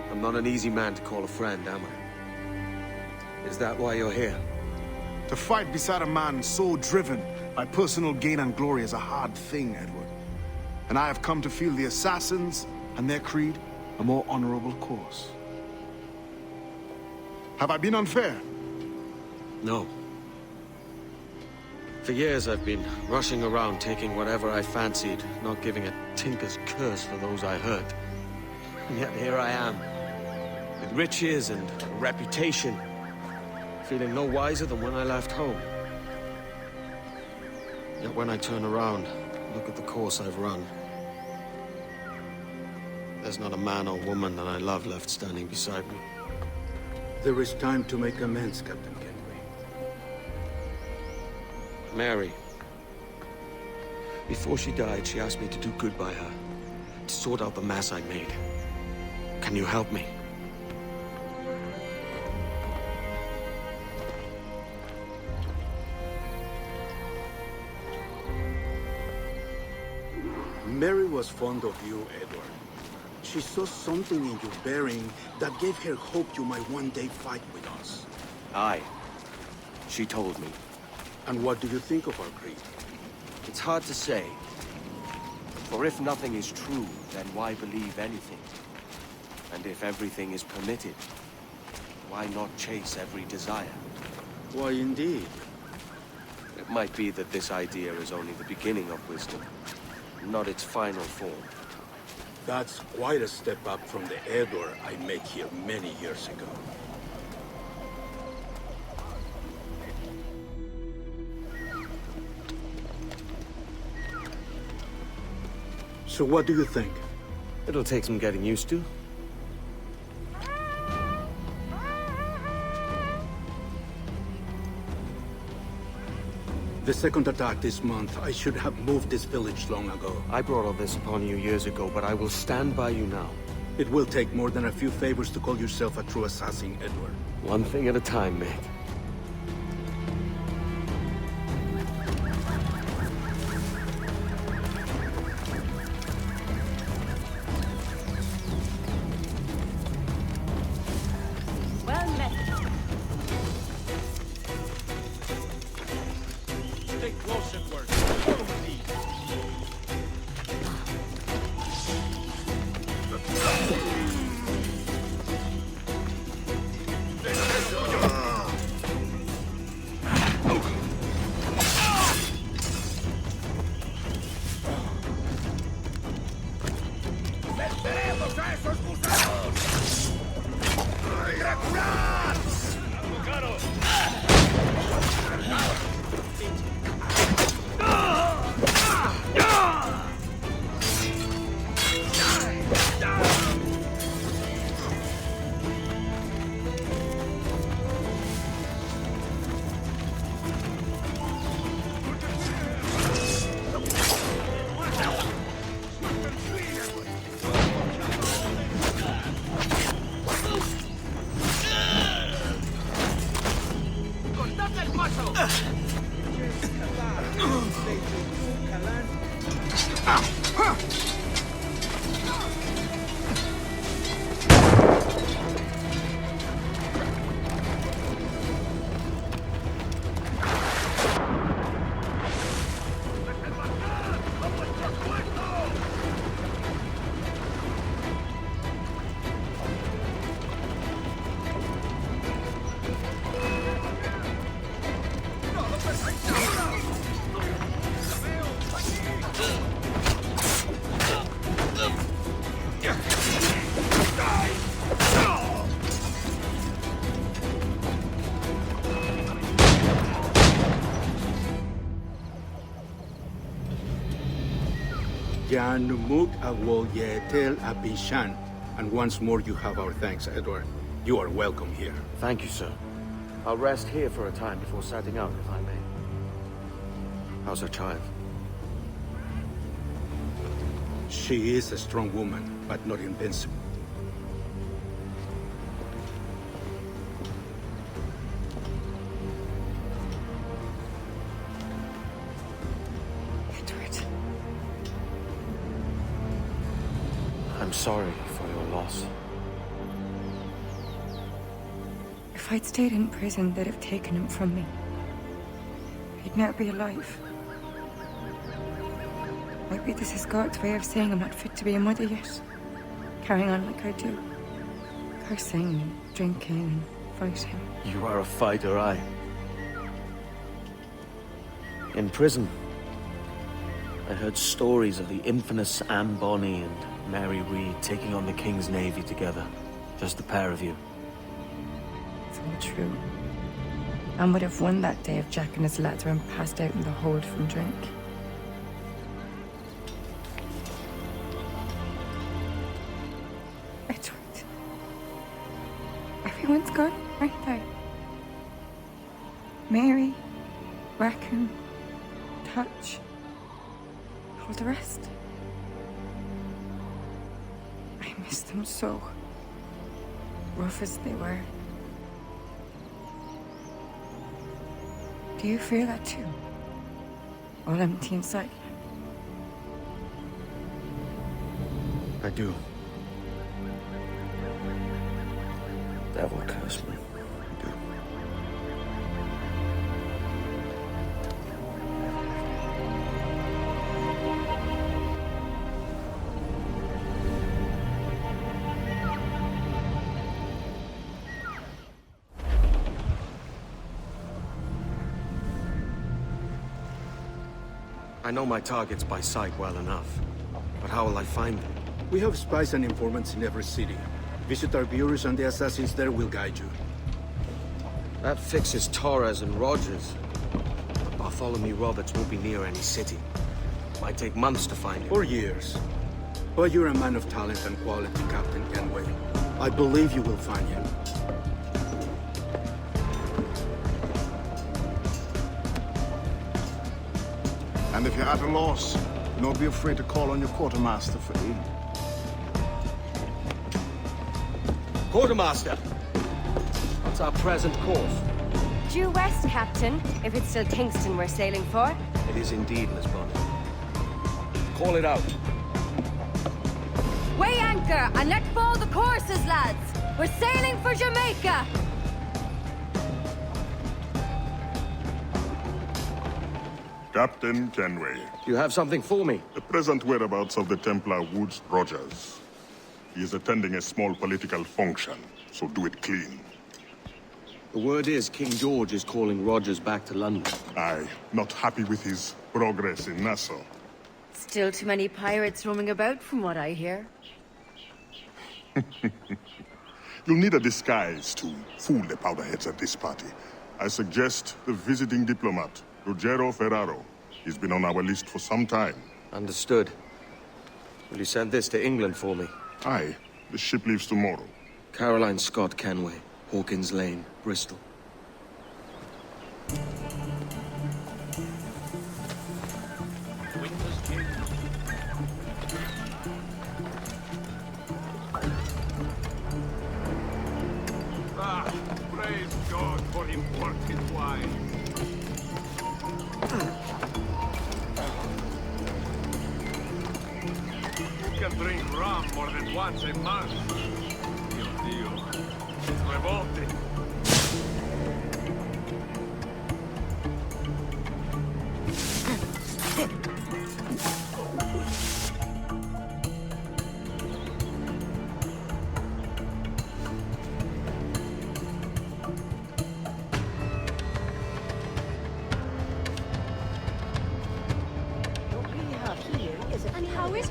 I'm not an easy man to call a friend, am I? Is that why you're here? To fight beside a man so driven by personal gain and glory is a hard thing, Edward. And I have come to feel the assassins and their creed a more honorable course. Have I been unfair? No. For years I've been rushing around taking whatever I fancied, not giving a tinker's curse for those I hurt. And yet here I am, with riches and reputation, feeling no wiser than when I left home. Yet when I turn around, look at the course I've run. There's not a man or woman that I love left standing beside me. There is time to make amends, Captain Kenway. Mary. Before she died, she asked me to do good by her, to sort out the mess I made. Can you help me? Mary was fond of you, Edward. She saw something in your bearing that gave her hope you might one day fight with us. Aye. She told me. And what do you think of our creed? It's hard to say. For if nothing is true, then why believe anything? And if everything is permitted, why not chase every desire? Why, indeed. It might be that this idea is only the beginning of wisdom, not its final form. That's quite a step up from the Edward I met here many years ago. So what do you think? It'll take some getting used to. The second attack this month, I should have moved this village long ago. I brought all this upon you years ago, but I will stand by you now. It will take more than a few favors to call yourself a true assassin, Edward. One thing at a time, mate. Well met. Stay close, Edward. Follow me. ¡Venceremos a esos gusanos! ¡Reculad! ¡Cortadle el paso! Janumuk Awoyetel Abishan. And once more, you have our thanks, Edward. You are welcome here. Thank you, sir. I'll rest here for a time before setting out, if I may. How's her child? She is a strong woman, but not invincible. Edward. I'm sorry for your loss. If I'd stayed in prison, they'd have taken him from me. He'd never be alive. Maybe this is God's way of saying I'm not fit to be a mother yet. Carrying on like I do. Cursing and drinking and fighting. You are a fighter, aye. In prison, I heard stories of the infamous Anne Bonny and Mary Read taking on the King's Navy together. Just the pair of you. It's all true. Anne would have won that day if Jack and his lads weren't passed out in the hold from drink. Edward. Everyone's gone, aren't they? Mary, Raccoon, Touch, all the rest. I miss them so. Rough as they were. Do you feel that too? All empty inside? I do. Devil curse me. I do. I know my targets by sight well enough, but how will I find them? We have spies and informants in every city. Visit our bureaus and the assassins there will guide you. That fixes Torres and Rogers. But Bartholomew Roberts won't be near any city. Might take months to find him. Or years. But you're a man of talent and quality, Captain Kenway. I believe you will find him. And if you're at a loss, do not be afraid to call on your quartermaster for aid. Quartermaster! What's our present course? Due west, Captain, if it's still Kingston we're sailing for. It is indeed, Miss Bonny. Call it out. Weigh anchor and let fall the courses, lads! We're sailing for Jamaica! Captain Kenway. You have something for me? The present whereabouts of the Templar Woods Rogers. He is attending a small political function, so do it clean. The word is King George is calling Rogers back to London. Aye, not happy with his progress in Nassau. Still too many pirates roaming about, from what I hear. You'll need a disguise to fool the powderheads at this party. I suggest the visiting diplomat, Ruggiero Ferraro. He's been on our list for some time. Understood. Will you send this to England for me? Aye. The ship leaves tomorrow. Caroline Scott Kenway, Hawkins Lane, Bristol. Ah, praise God for him working wine. You can drink rum more than once a month. Dio Dio. It's revolting.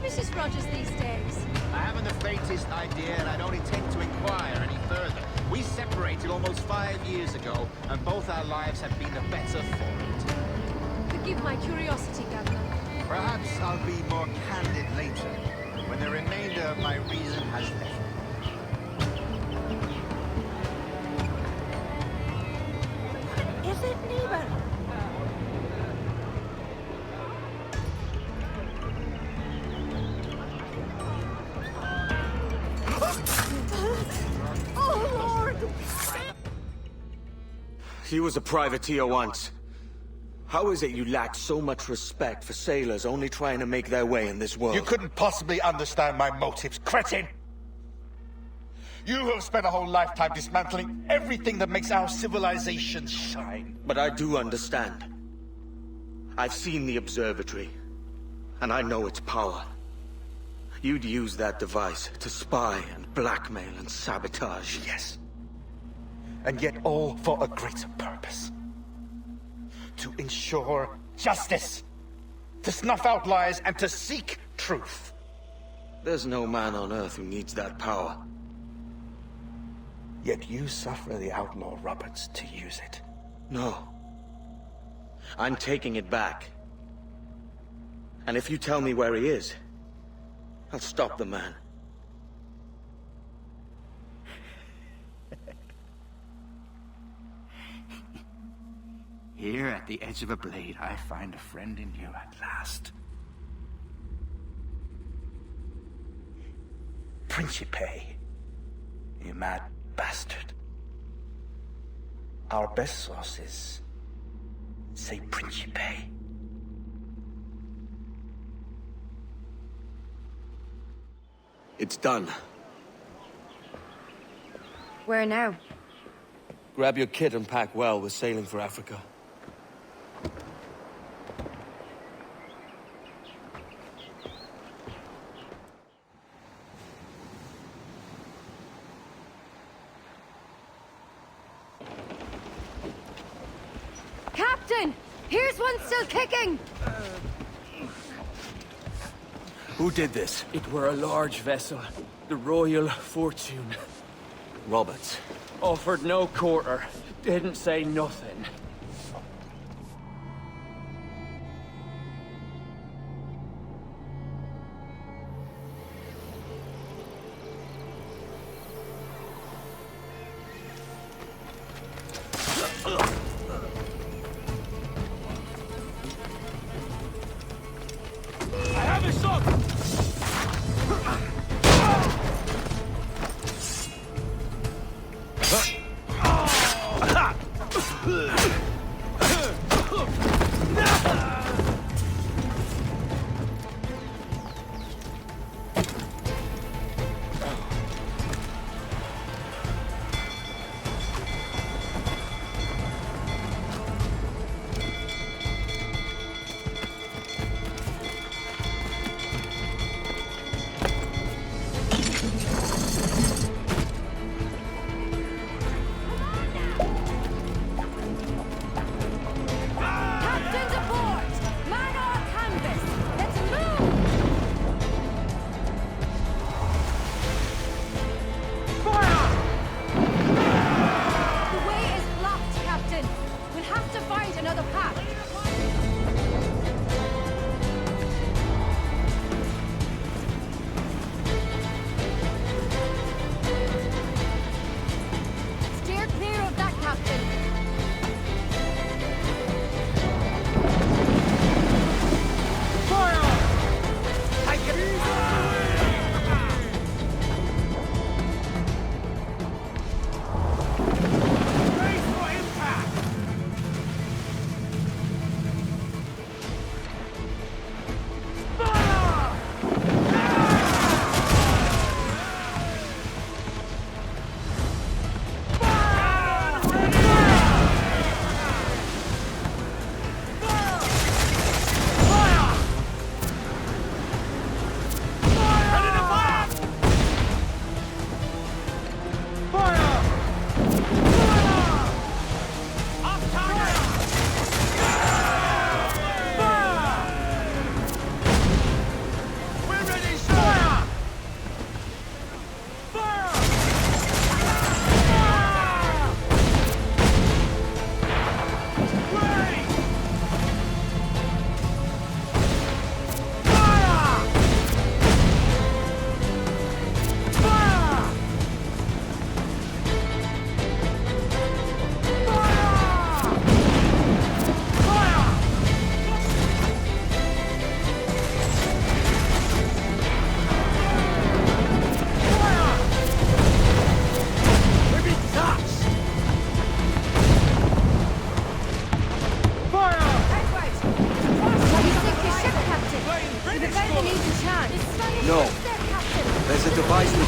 is Mrs. Rogers these days? I haven't the faintest idea, and I don't intend to inquire any further. We separated almost 5 years ago, and both our lives have been the better for it. Forgive my curiosity, Governor. Perhaps I'll be more candid later, when the remainder of my reason has left me. Is it neighbor? Oh, Lord! He was a privateer once. How is it you lack so much respect for sailors only trying to make their way in this world? You couldn't possibly understand my motives, cretin! You have spent a whole lifetime dismantling everything that makes our civilization shine. But I do understand. I've seen the observatory, and I know its power. You'd use that device to spy and blackmail and sabotage. Yes. And yet all for a greater purpose. To ensure justice. To snuff out lies and to seek truth. There's no man on Earth who needs that power. Yet you suffer the outlaw Roberts to use it. No. I'm taking it back. And if you tell me where he is, I'll stop the man. Here at the edge of a blade, I find a friend in you at last. Principe, you mad bastard. Our best sources say Principe. It's done. Where now? Grab your kit and pack well. We're sailing for Africa. Captain! Here's one still kicking! Who did this? It were a large vessel, the Royal Fortune. Roberts. Offered no quarter, didn't say nothing. I have a shot!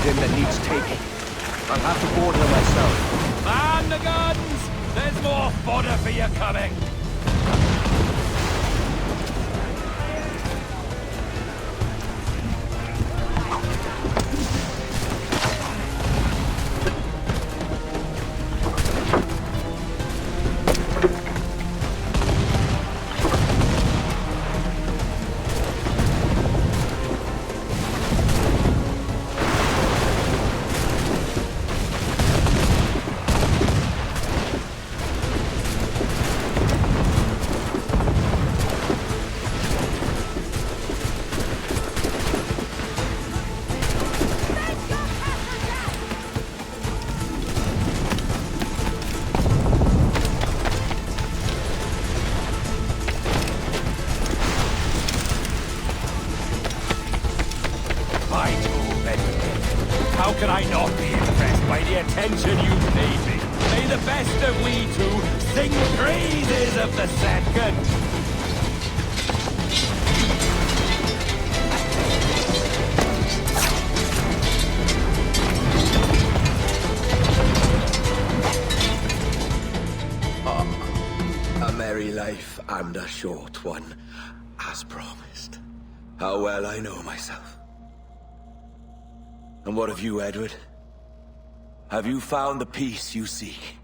him that needs taking. I'll have to board her myself. Man the guns! There's more fodder for you coming! How can I not be impressed by the attention you paid me? May the best of we two sing praises of the second! A merry life and a short one, as promised. How well I know myself. And what of you, Edward? Have you found the peace you seek?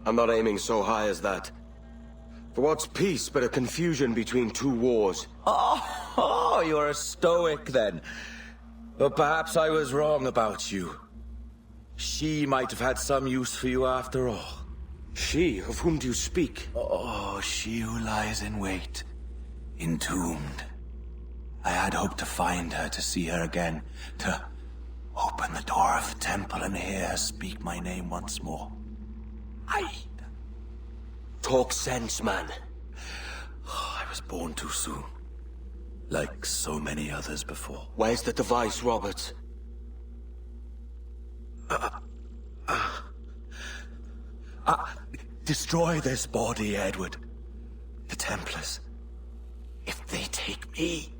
I'm not aiming so high as that. For what's peace but a confusion between two wars? Oh, you're a stoic then. But perhaps I was wrong about you. She might have had some use for you after all. She? Of whom do you speak? Oh, she who lies in wait, entombed. I had hoped to find her, to see her again, to open the door of the temple and hear her speak my name once more. Talk sense, man. I was born too soon. Like so many others before. Where's the device, Robert? Destroy this body, Edward. The Templars. If they take me...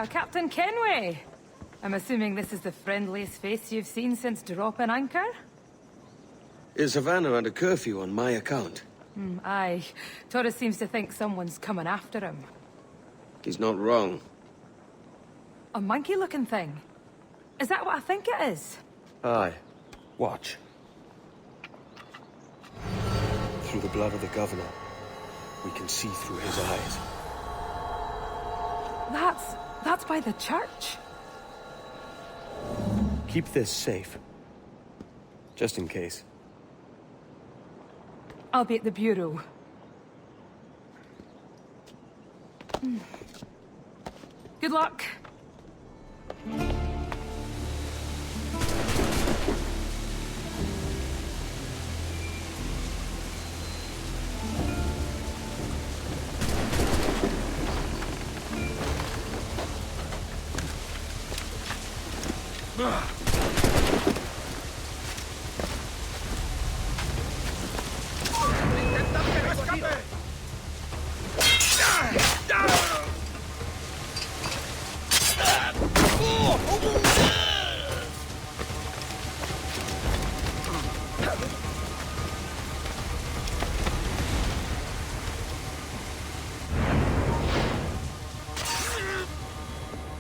Captain Kenway. I'm assuming this is the friendliest face you've seen since dropping anchor? Is Havana under curfew on my account? Aye. Torres seems to think someone's coming after him. He's not wrong. A monkey-looking thing? Is that what I think it is? Aye. Watch. Through the blood of the governor, we can see through his eyes. That's by the church. Keep this safe. Just in case. I'll be at the bureau. Good luck.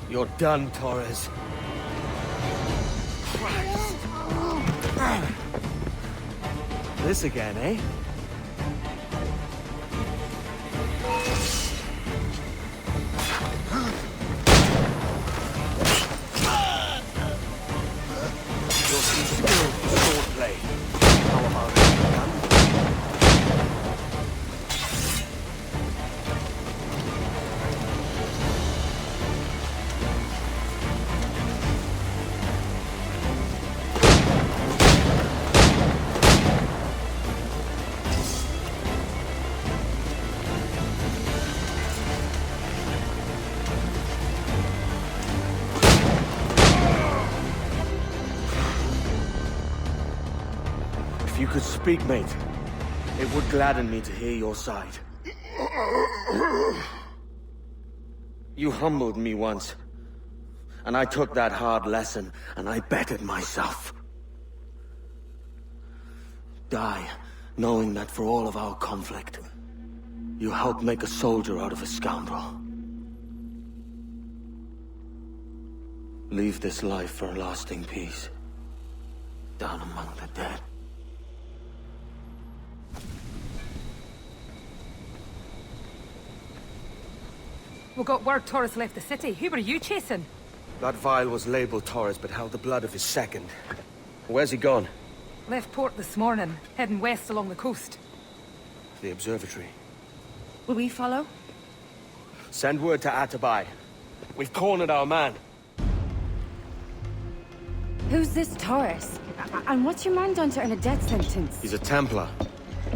You're done, Torres. Christ. This again, eh? You're too skilled for swordplay. How hard is it done? you could speak, mate, it would gladden me to hear your side. You humbled me once, and I took that hard lesson, and I bettered myself. Die, knowing that for all of our conflict, you helped make a soldier out of a scoundrel. Leave this life for a lasting peace, down among the dead. We got word Torres left the city. Who were you chasing? That vial was labeled Torres, but held the blood of his second. Where's he gone? Left port this morning, heading west along the coast. The observatory. Will we follow? Send word to Atabai. We've cornered our man. Who's this Torres? And what's your man done to earn a death sentence? He's a Templar,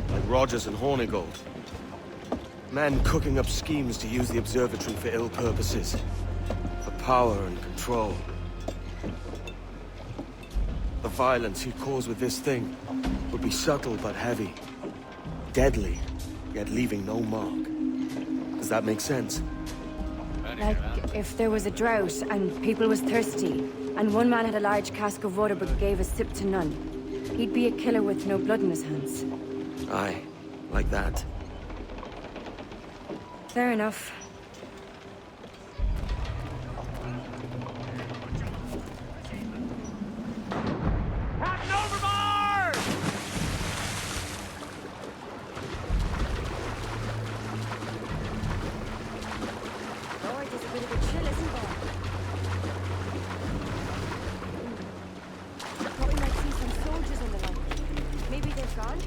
like Rogers and Hornigold. Men cooking up schemes to use the observatory for ill purposes. For power and control. The violence he'd cause with this thing would be subtle but heavy. Deadly, yet leaving no mark. Does that make sense? Like, if there was a drought and people was thirsty, and one man had a large cask of water but gave a sip to none, he'd be a killer with no blood in his hands. Aye, like that. Fair enough. Captain overboard! Lord, there's a bit of a chill, isn't there? Thought we might see some soldiers on the run. Maybe they've gone?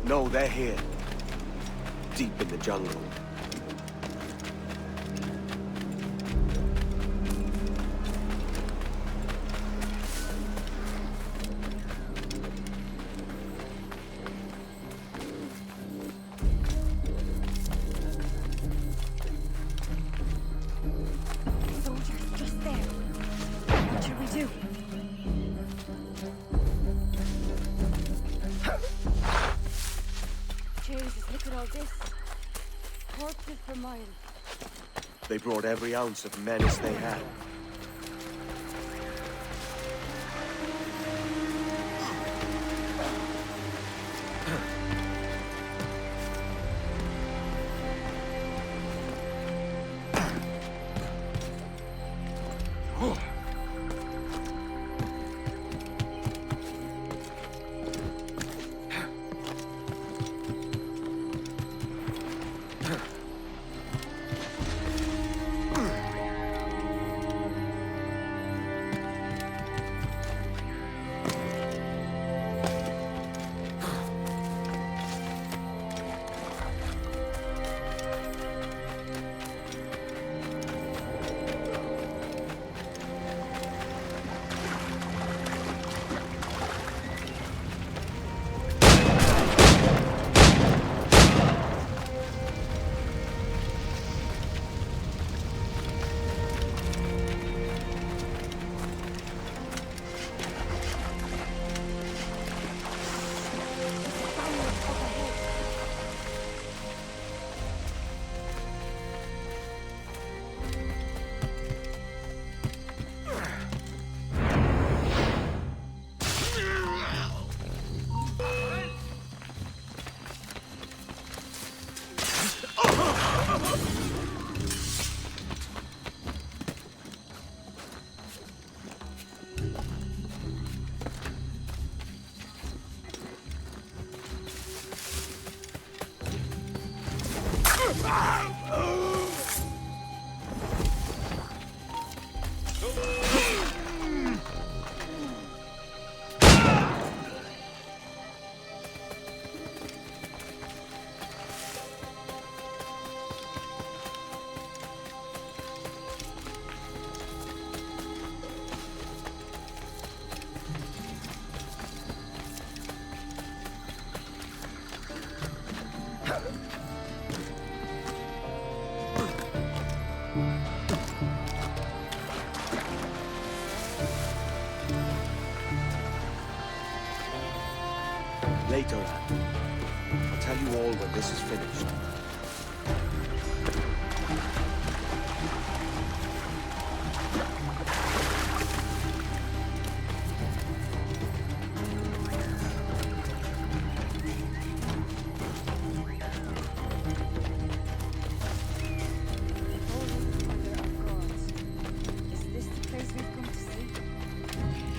No, they're here. Deep in the jungle. Soldiers just there. What should we do? Jesus, look at all this. Corpses for miles. They brought every ounce of menace they had. Later, lad. I'll tell you all when this is finished.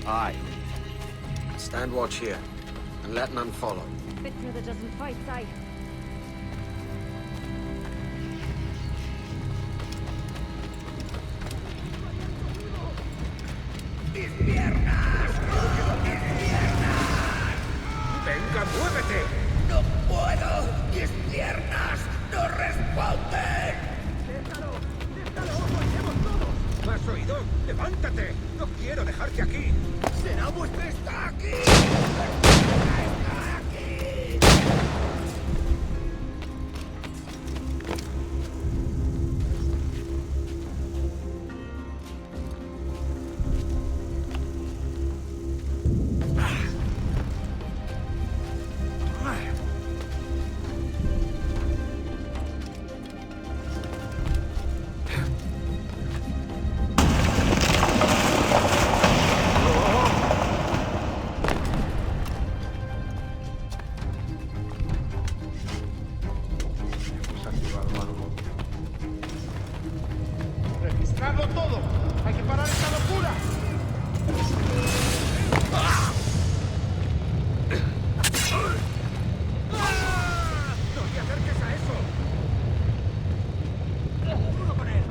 Aye. Stand watch here, and let none follow. Fitna that doesn't fight, aye. ¡Venga, muévete! ¡No puedo! ¡Mis piernas no responden! ¡Déjalo! ¡Déjalo! ¡Vayamos todos! ¿Me has oído? ¡Levántate! ¡No quiero dejarte aquí! ¡Será vuestra está aquí! ¡Está aquí! ¡Registrarlo todo! ¡Hay que parar esta locura! ¡No te acerques a eso! ¡Uno con él!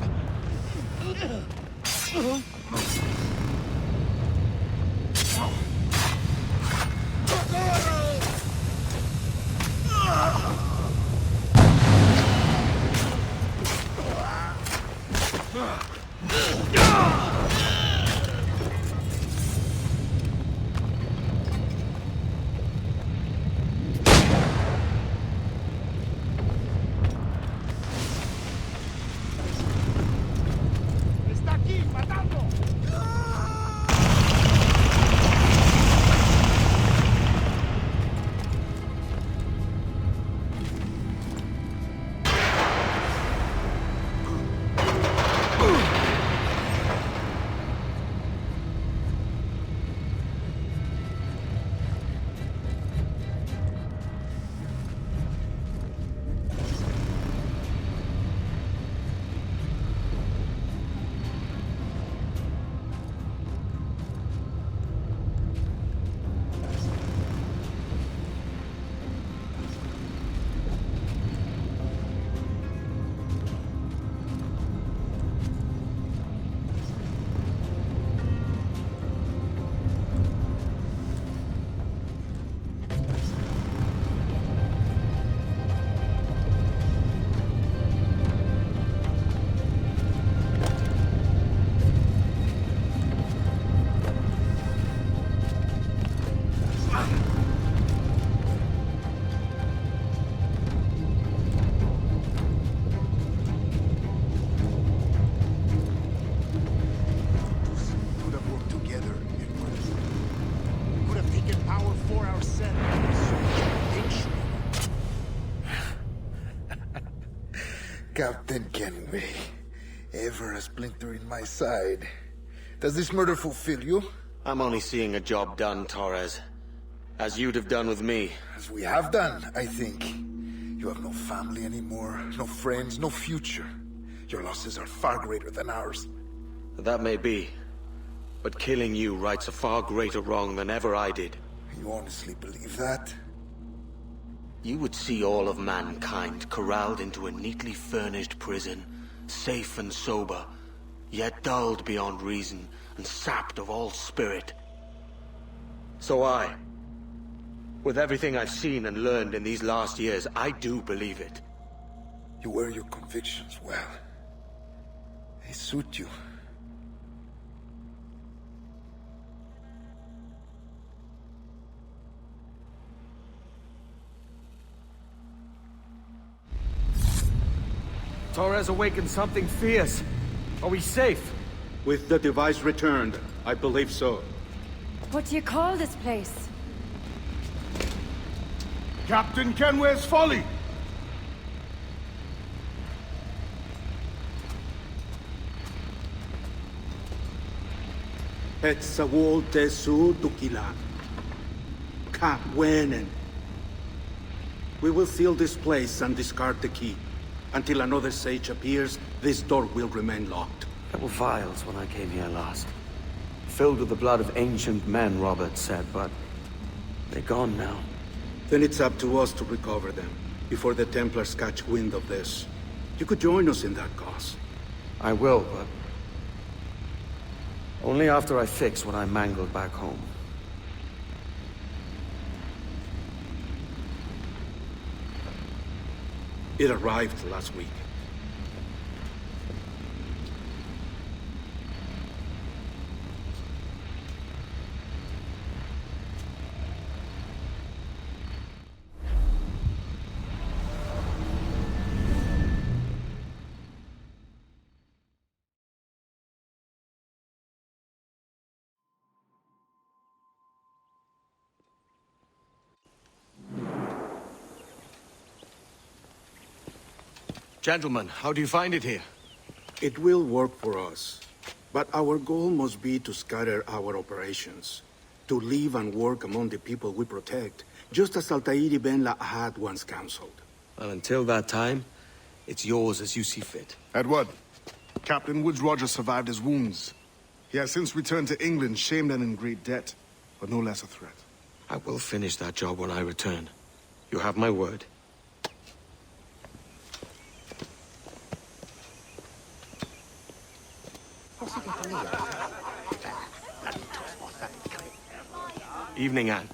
¡Está aquí, matando! Could have worked together, Edward. Could have taken power for ourselves. Captain Kenway, ever a splinter in my side. Does this murder fulfill you? I'm only seeing a job done, Torres. As you'd have done with me. As we have done, I think. You have no family anymore, no friends, no future. Your losses are far greater than ours. That may be. But killing you rights a far greater wrong than ever I did. You honestly believe that? You would see all of mankind corralled into a neatly furnished prison, safe and sober, yet dulled beyond reason and sapped of all spirit. So with everything I've seen and learned in these last years, I do believe it. You wear your convictions well. They suit you. Torres awakened something fierce. Are we safe? With the device returned, I believe so. What do you call this place? Captain Kenway's folly! Et sawolte su dukilan. Ka wenen. We will seal this place and discard the key. Until another sage appears, this door will remain locked. There were vials when I came here last. Filled with the blood of ancient men, Robert said, but they're gone now. Then it's up to us to recover them, before the Templars catch wind of this. You could join us in that cause. I will, but only after I fix what I mangled back home. It arrived last week. Gentlemen, how do you find it here? It will work for us. But our goal must be to scatter our operations. To live and work among the people we protect, just as Altair ibn La'ahad once counseled. Well, until that time, it's yours as you see fit. Edward, Captain Woods Rogers survived his wounds. He has since returned to England, shamed and in great debt, but no less a threat. I will finish that job when I return. You have my word. Evening, Anne.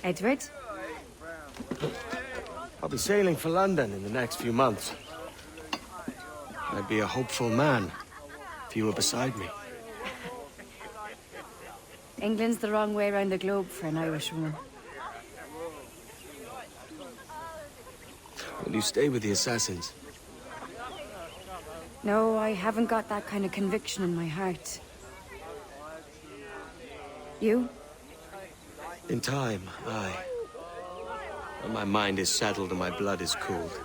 Edward? I'll be sailing for London in the next few months. I'd be a hopeful man if you were beside me. England's the wrong way around the globe for an Irish woman. Will you stay with the assassins? No, I haven't got that kind of conviction in my heart. You? In time, aye. When my mind is settled and my blood is cooled.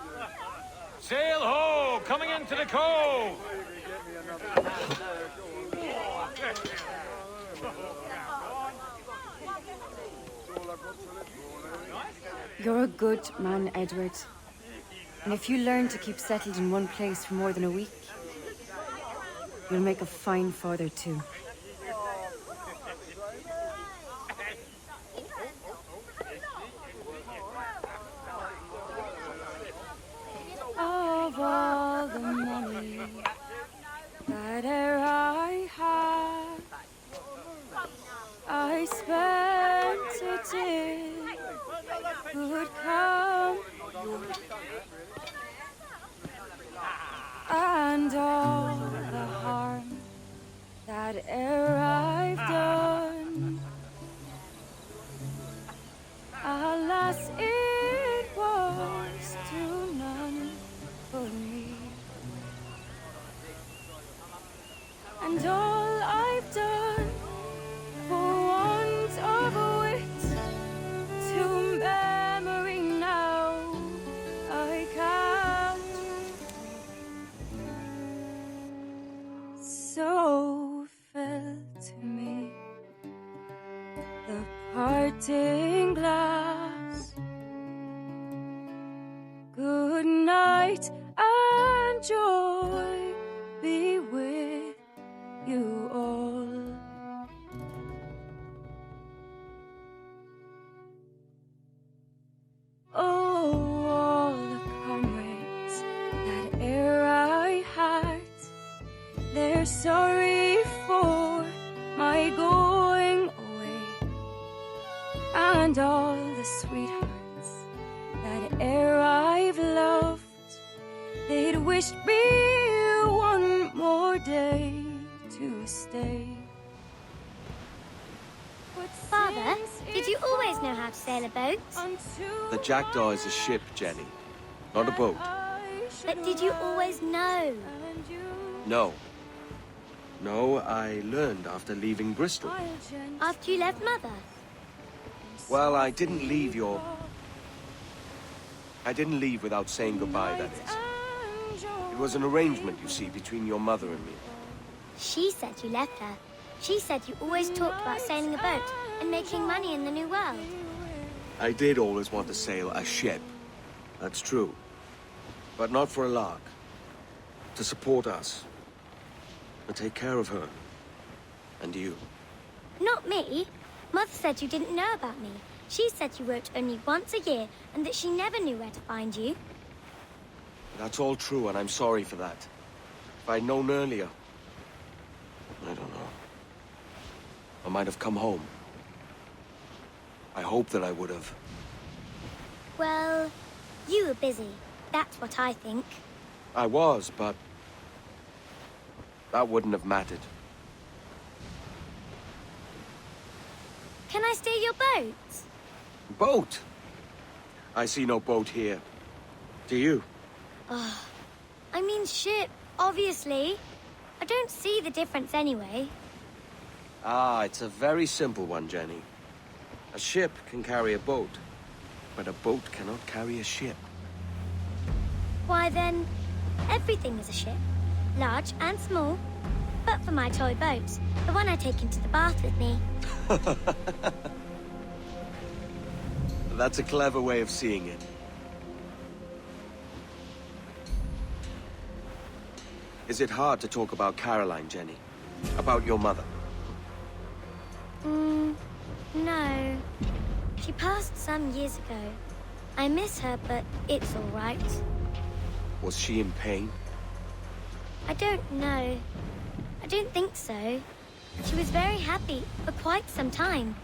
Sail ho! Coming into the cove! You're a good man, Edward. And if you learn to keep settled in one place for more than a week, you'll make a fine father too. Of all the money that e'er I had, I spent it in good company, and all the harm that e'er I've done, alas, it was to none but me. And all I've done for want of wit, to memory now I count. So fell to me the parting glass. Good night and joy be with you all. Oh, all the comrades that e'er I had, they're sorry for my going away, and all the sweethearts that e'er I've loved, they'd wished me one more day to stay. Father, did you always know how to sail a boat? The Jackdaw is a ship, Jenny, not a boat. But did you always know? No. No, I learned after leaving Bristol. After you left Mother? Well, I didn't leave without saying goodbye, that is. It was an arrangement, you see, between your mother and me. She said you left her. She said you always talked about sailing a boat and making money in the New World. I did always want to sail a ship. That's true. But not for a lark. To support us. To take care of her. And you. Not me. Mother said you didn't know about me. She said you wrote only once a year and that she never knew where to find you. That's all true, and I'm sorry for that. If I'd known earlier... I don't know. I might have come home. I hope that I would have. Well, you were busy. That's what I think. I was, but... that wouldn't have mattered. Can I steal your boat? Boat? I see no boat here. Do you? Oh, I mean ship, obviously. I don't see the difference anyway. Ah, it's a very simple one, Jenny. A ship can carry a boat, but a boat cannot carry a ship. Why then, everything is a ship. Large and small. But for my toy boat, the one I take into the bath with me. That's a clever way of seeing it. Is it hard to talk about Caroline, Jenny? About your mother? No. She passed some years ago. I miss her, but it's all right. Was she in pain? I don't know. I don't think so. She was very happy for quite some time.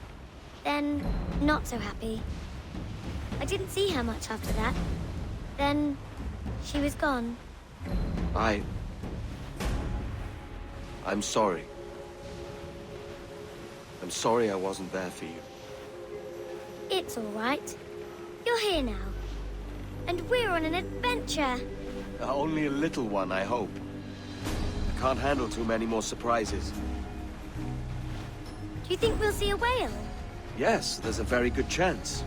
Then, not so happy. I didn't see her much after that. Then, she was gone. I'm sorry. I'm sorry I wasn't there for you. It's all right. You're here now. And we're on an adventure. Only a little one, I hope. I can't handle too many more surprises. Do you think we'll see a whale? Yes, there's a very good chance.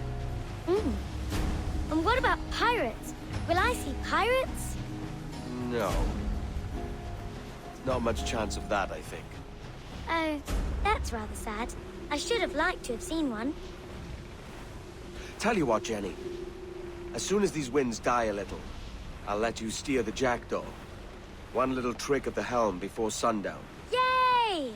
And what about pirates? Will I see pirates? No. Not much chance of that, I think. Oh, that's rather sad. I should have liked to have seen one. Tell you what, Jenny. As soon as these winds die a little, I'll let you steer the jackdaw. One little trick at the helm before sundown. Yay!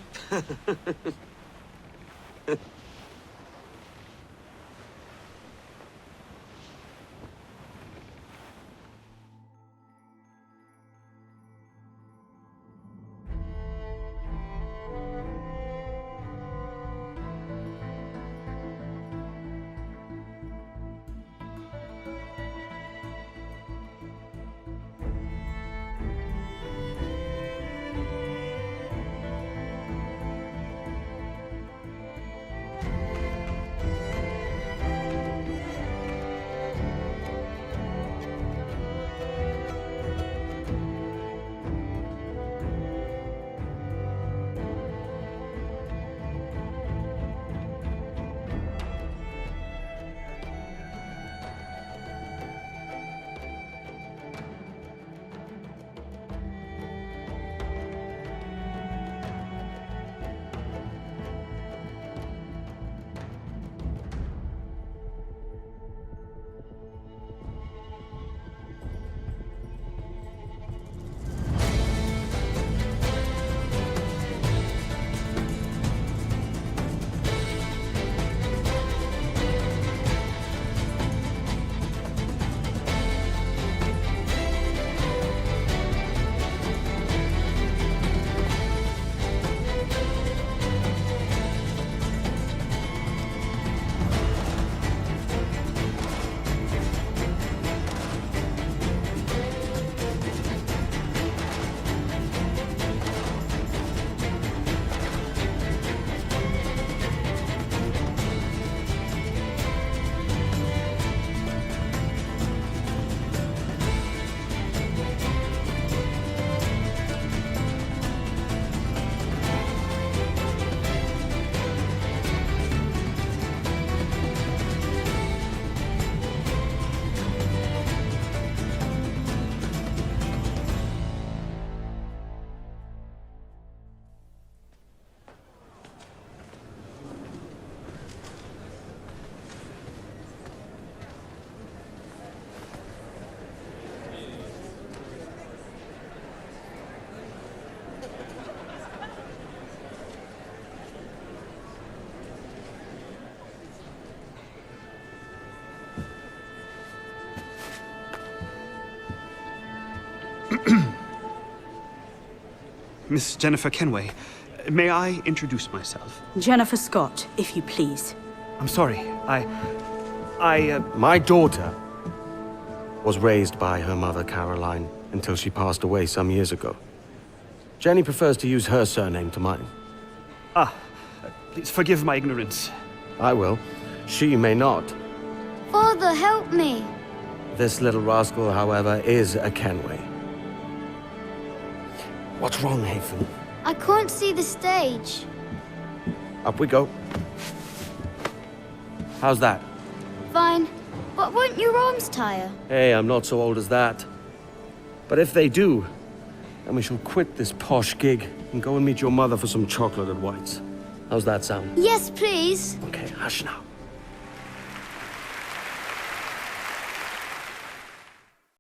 Miss Jennifer Kenway, may I introduce myself? Jennifer Scott, if you please. I'm sorry, My daughter was raised by her mother, Caroline, until she passed away some years ago. Jenny prefers to use her surname to mine. Please forgive my ignorance. I will. She may not. Father, help me. This little rascal, however, is a Kenway. What's wrong, Hafen? I can't see the stage. Up we go. How's that? Fine. But won't your arms tire? Hey, I'm not so old as that. But if they do, then we shall quit this posh gig and go and meet your mother for some chocolate at White's. How's that sound? Yes, please. Okay, hush now.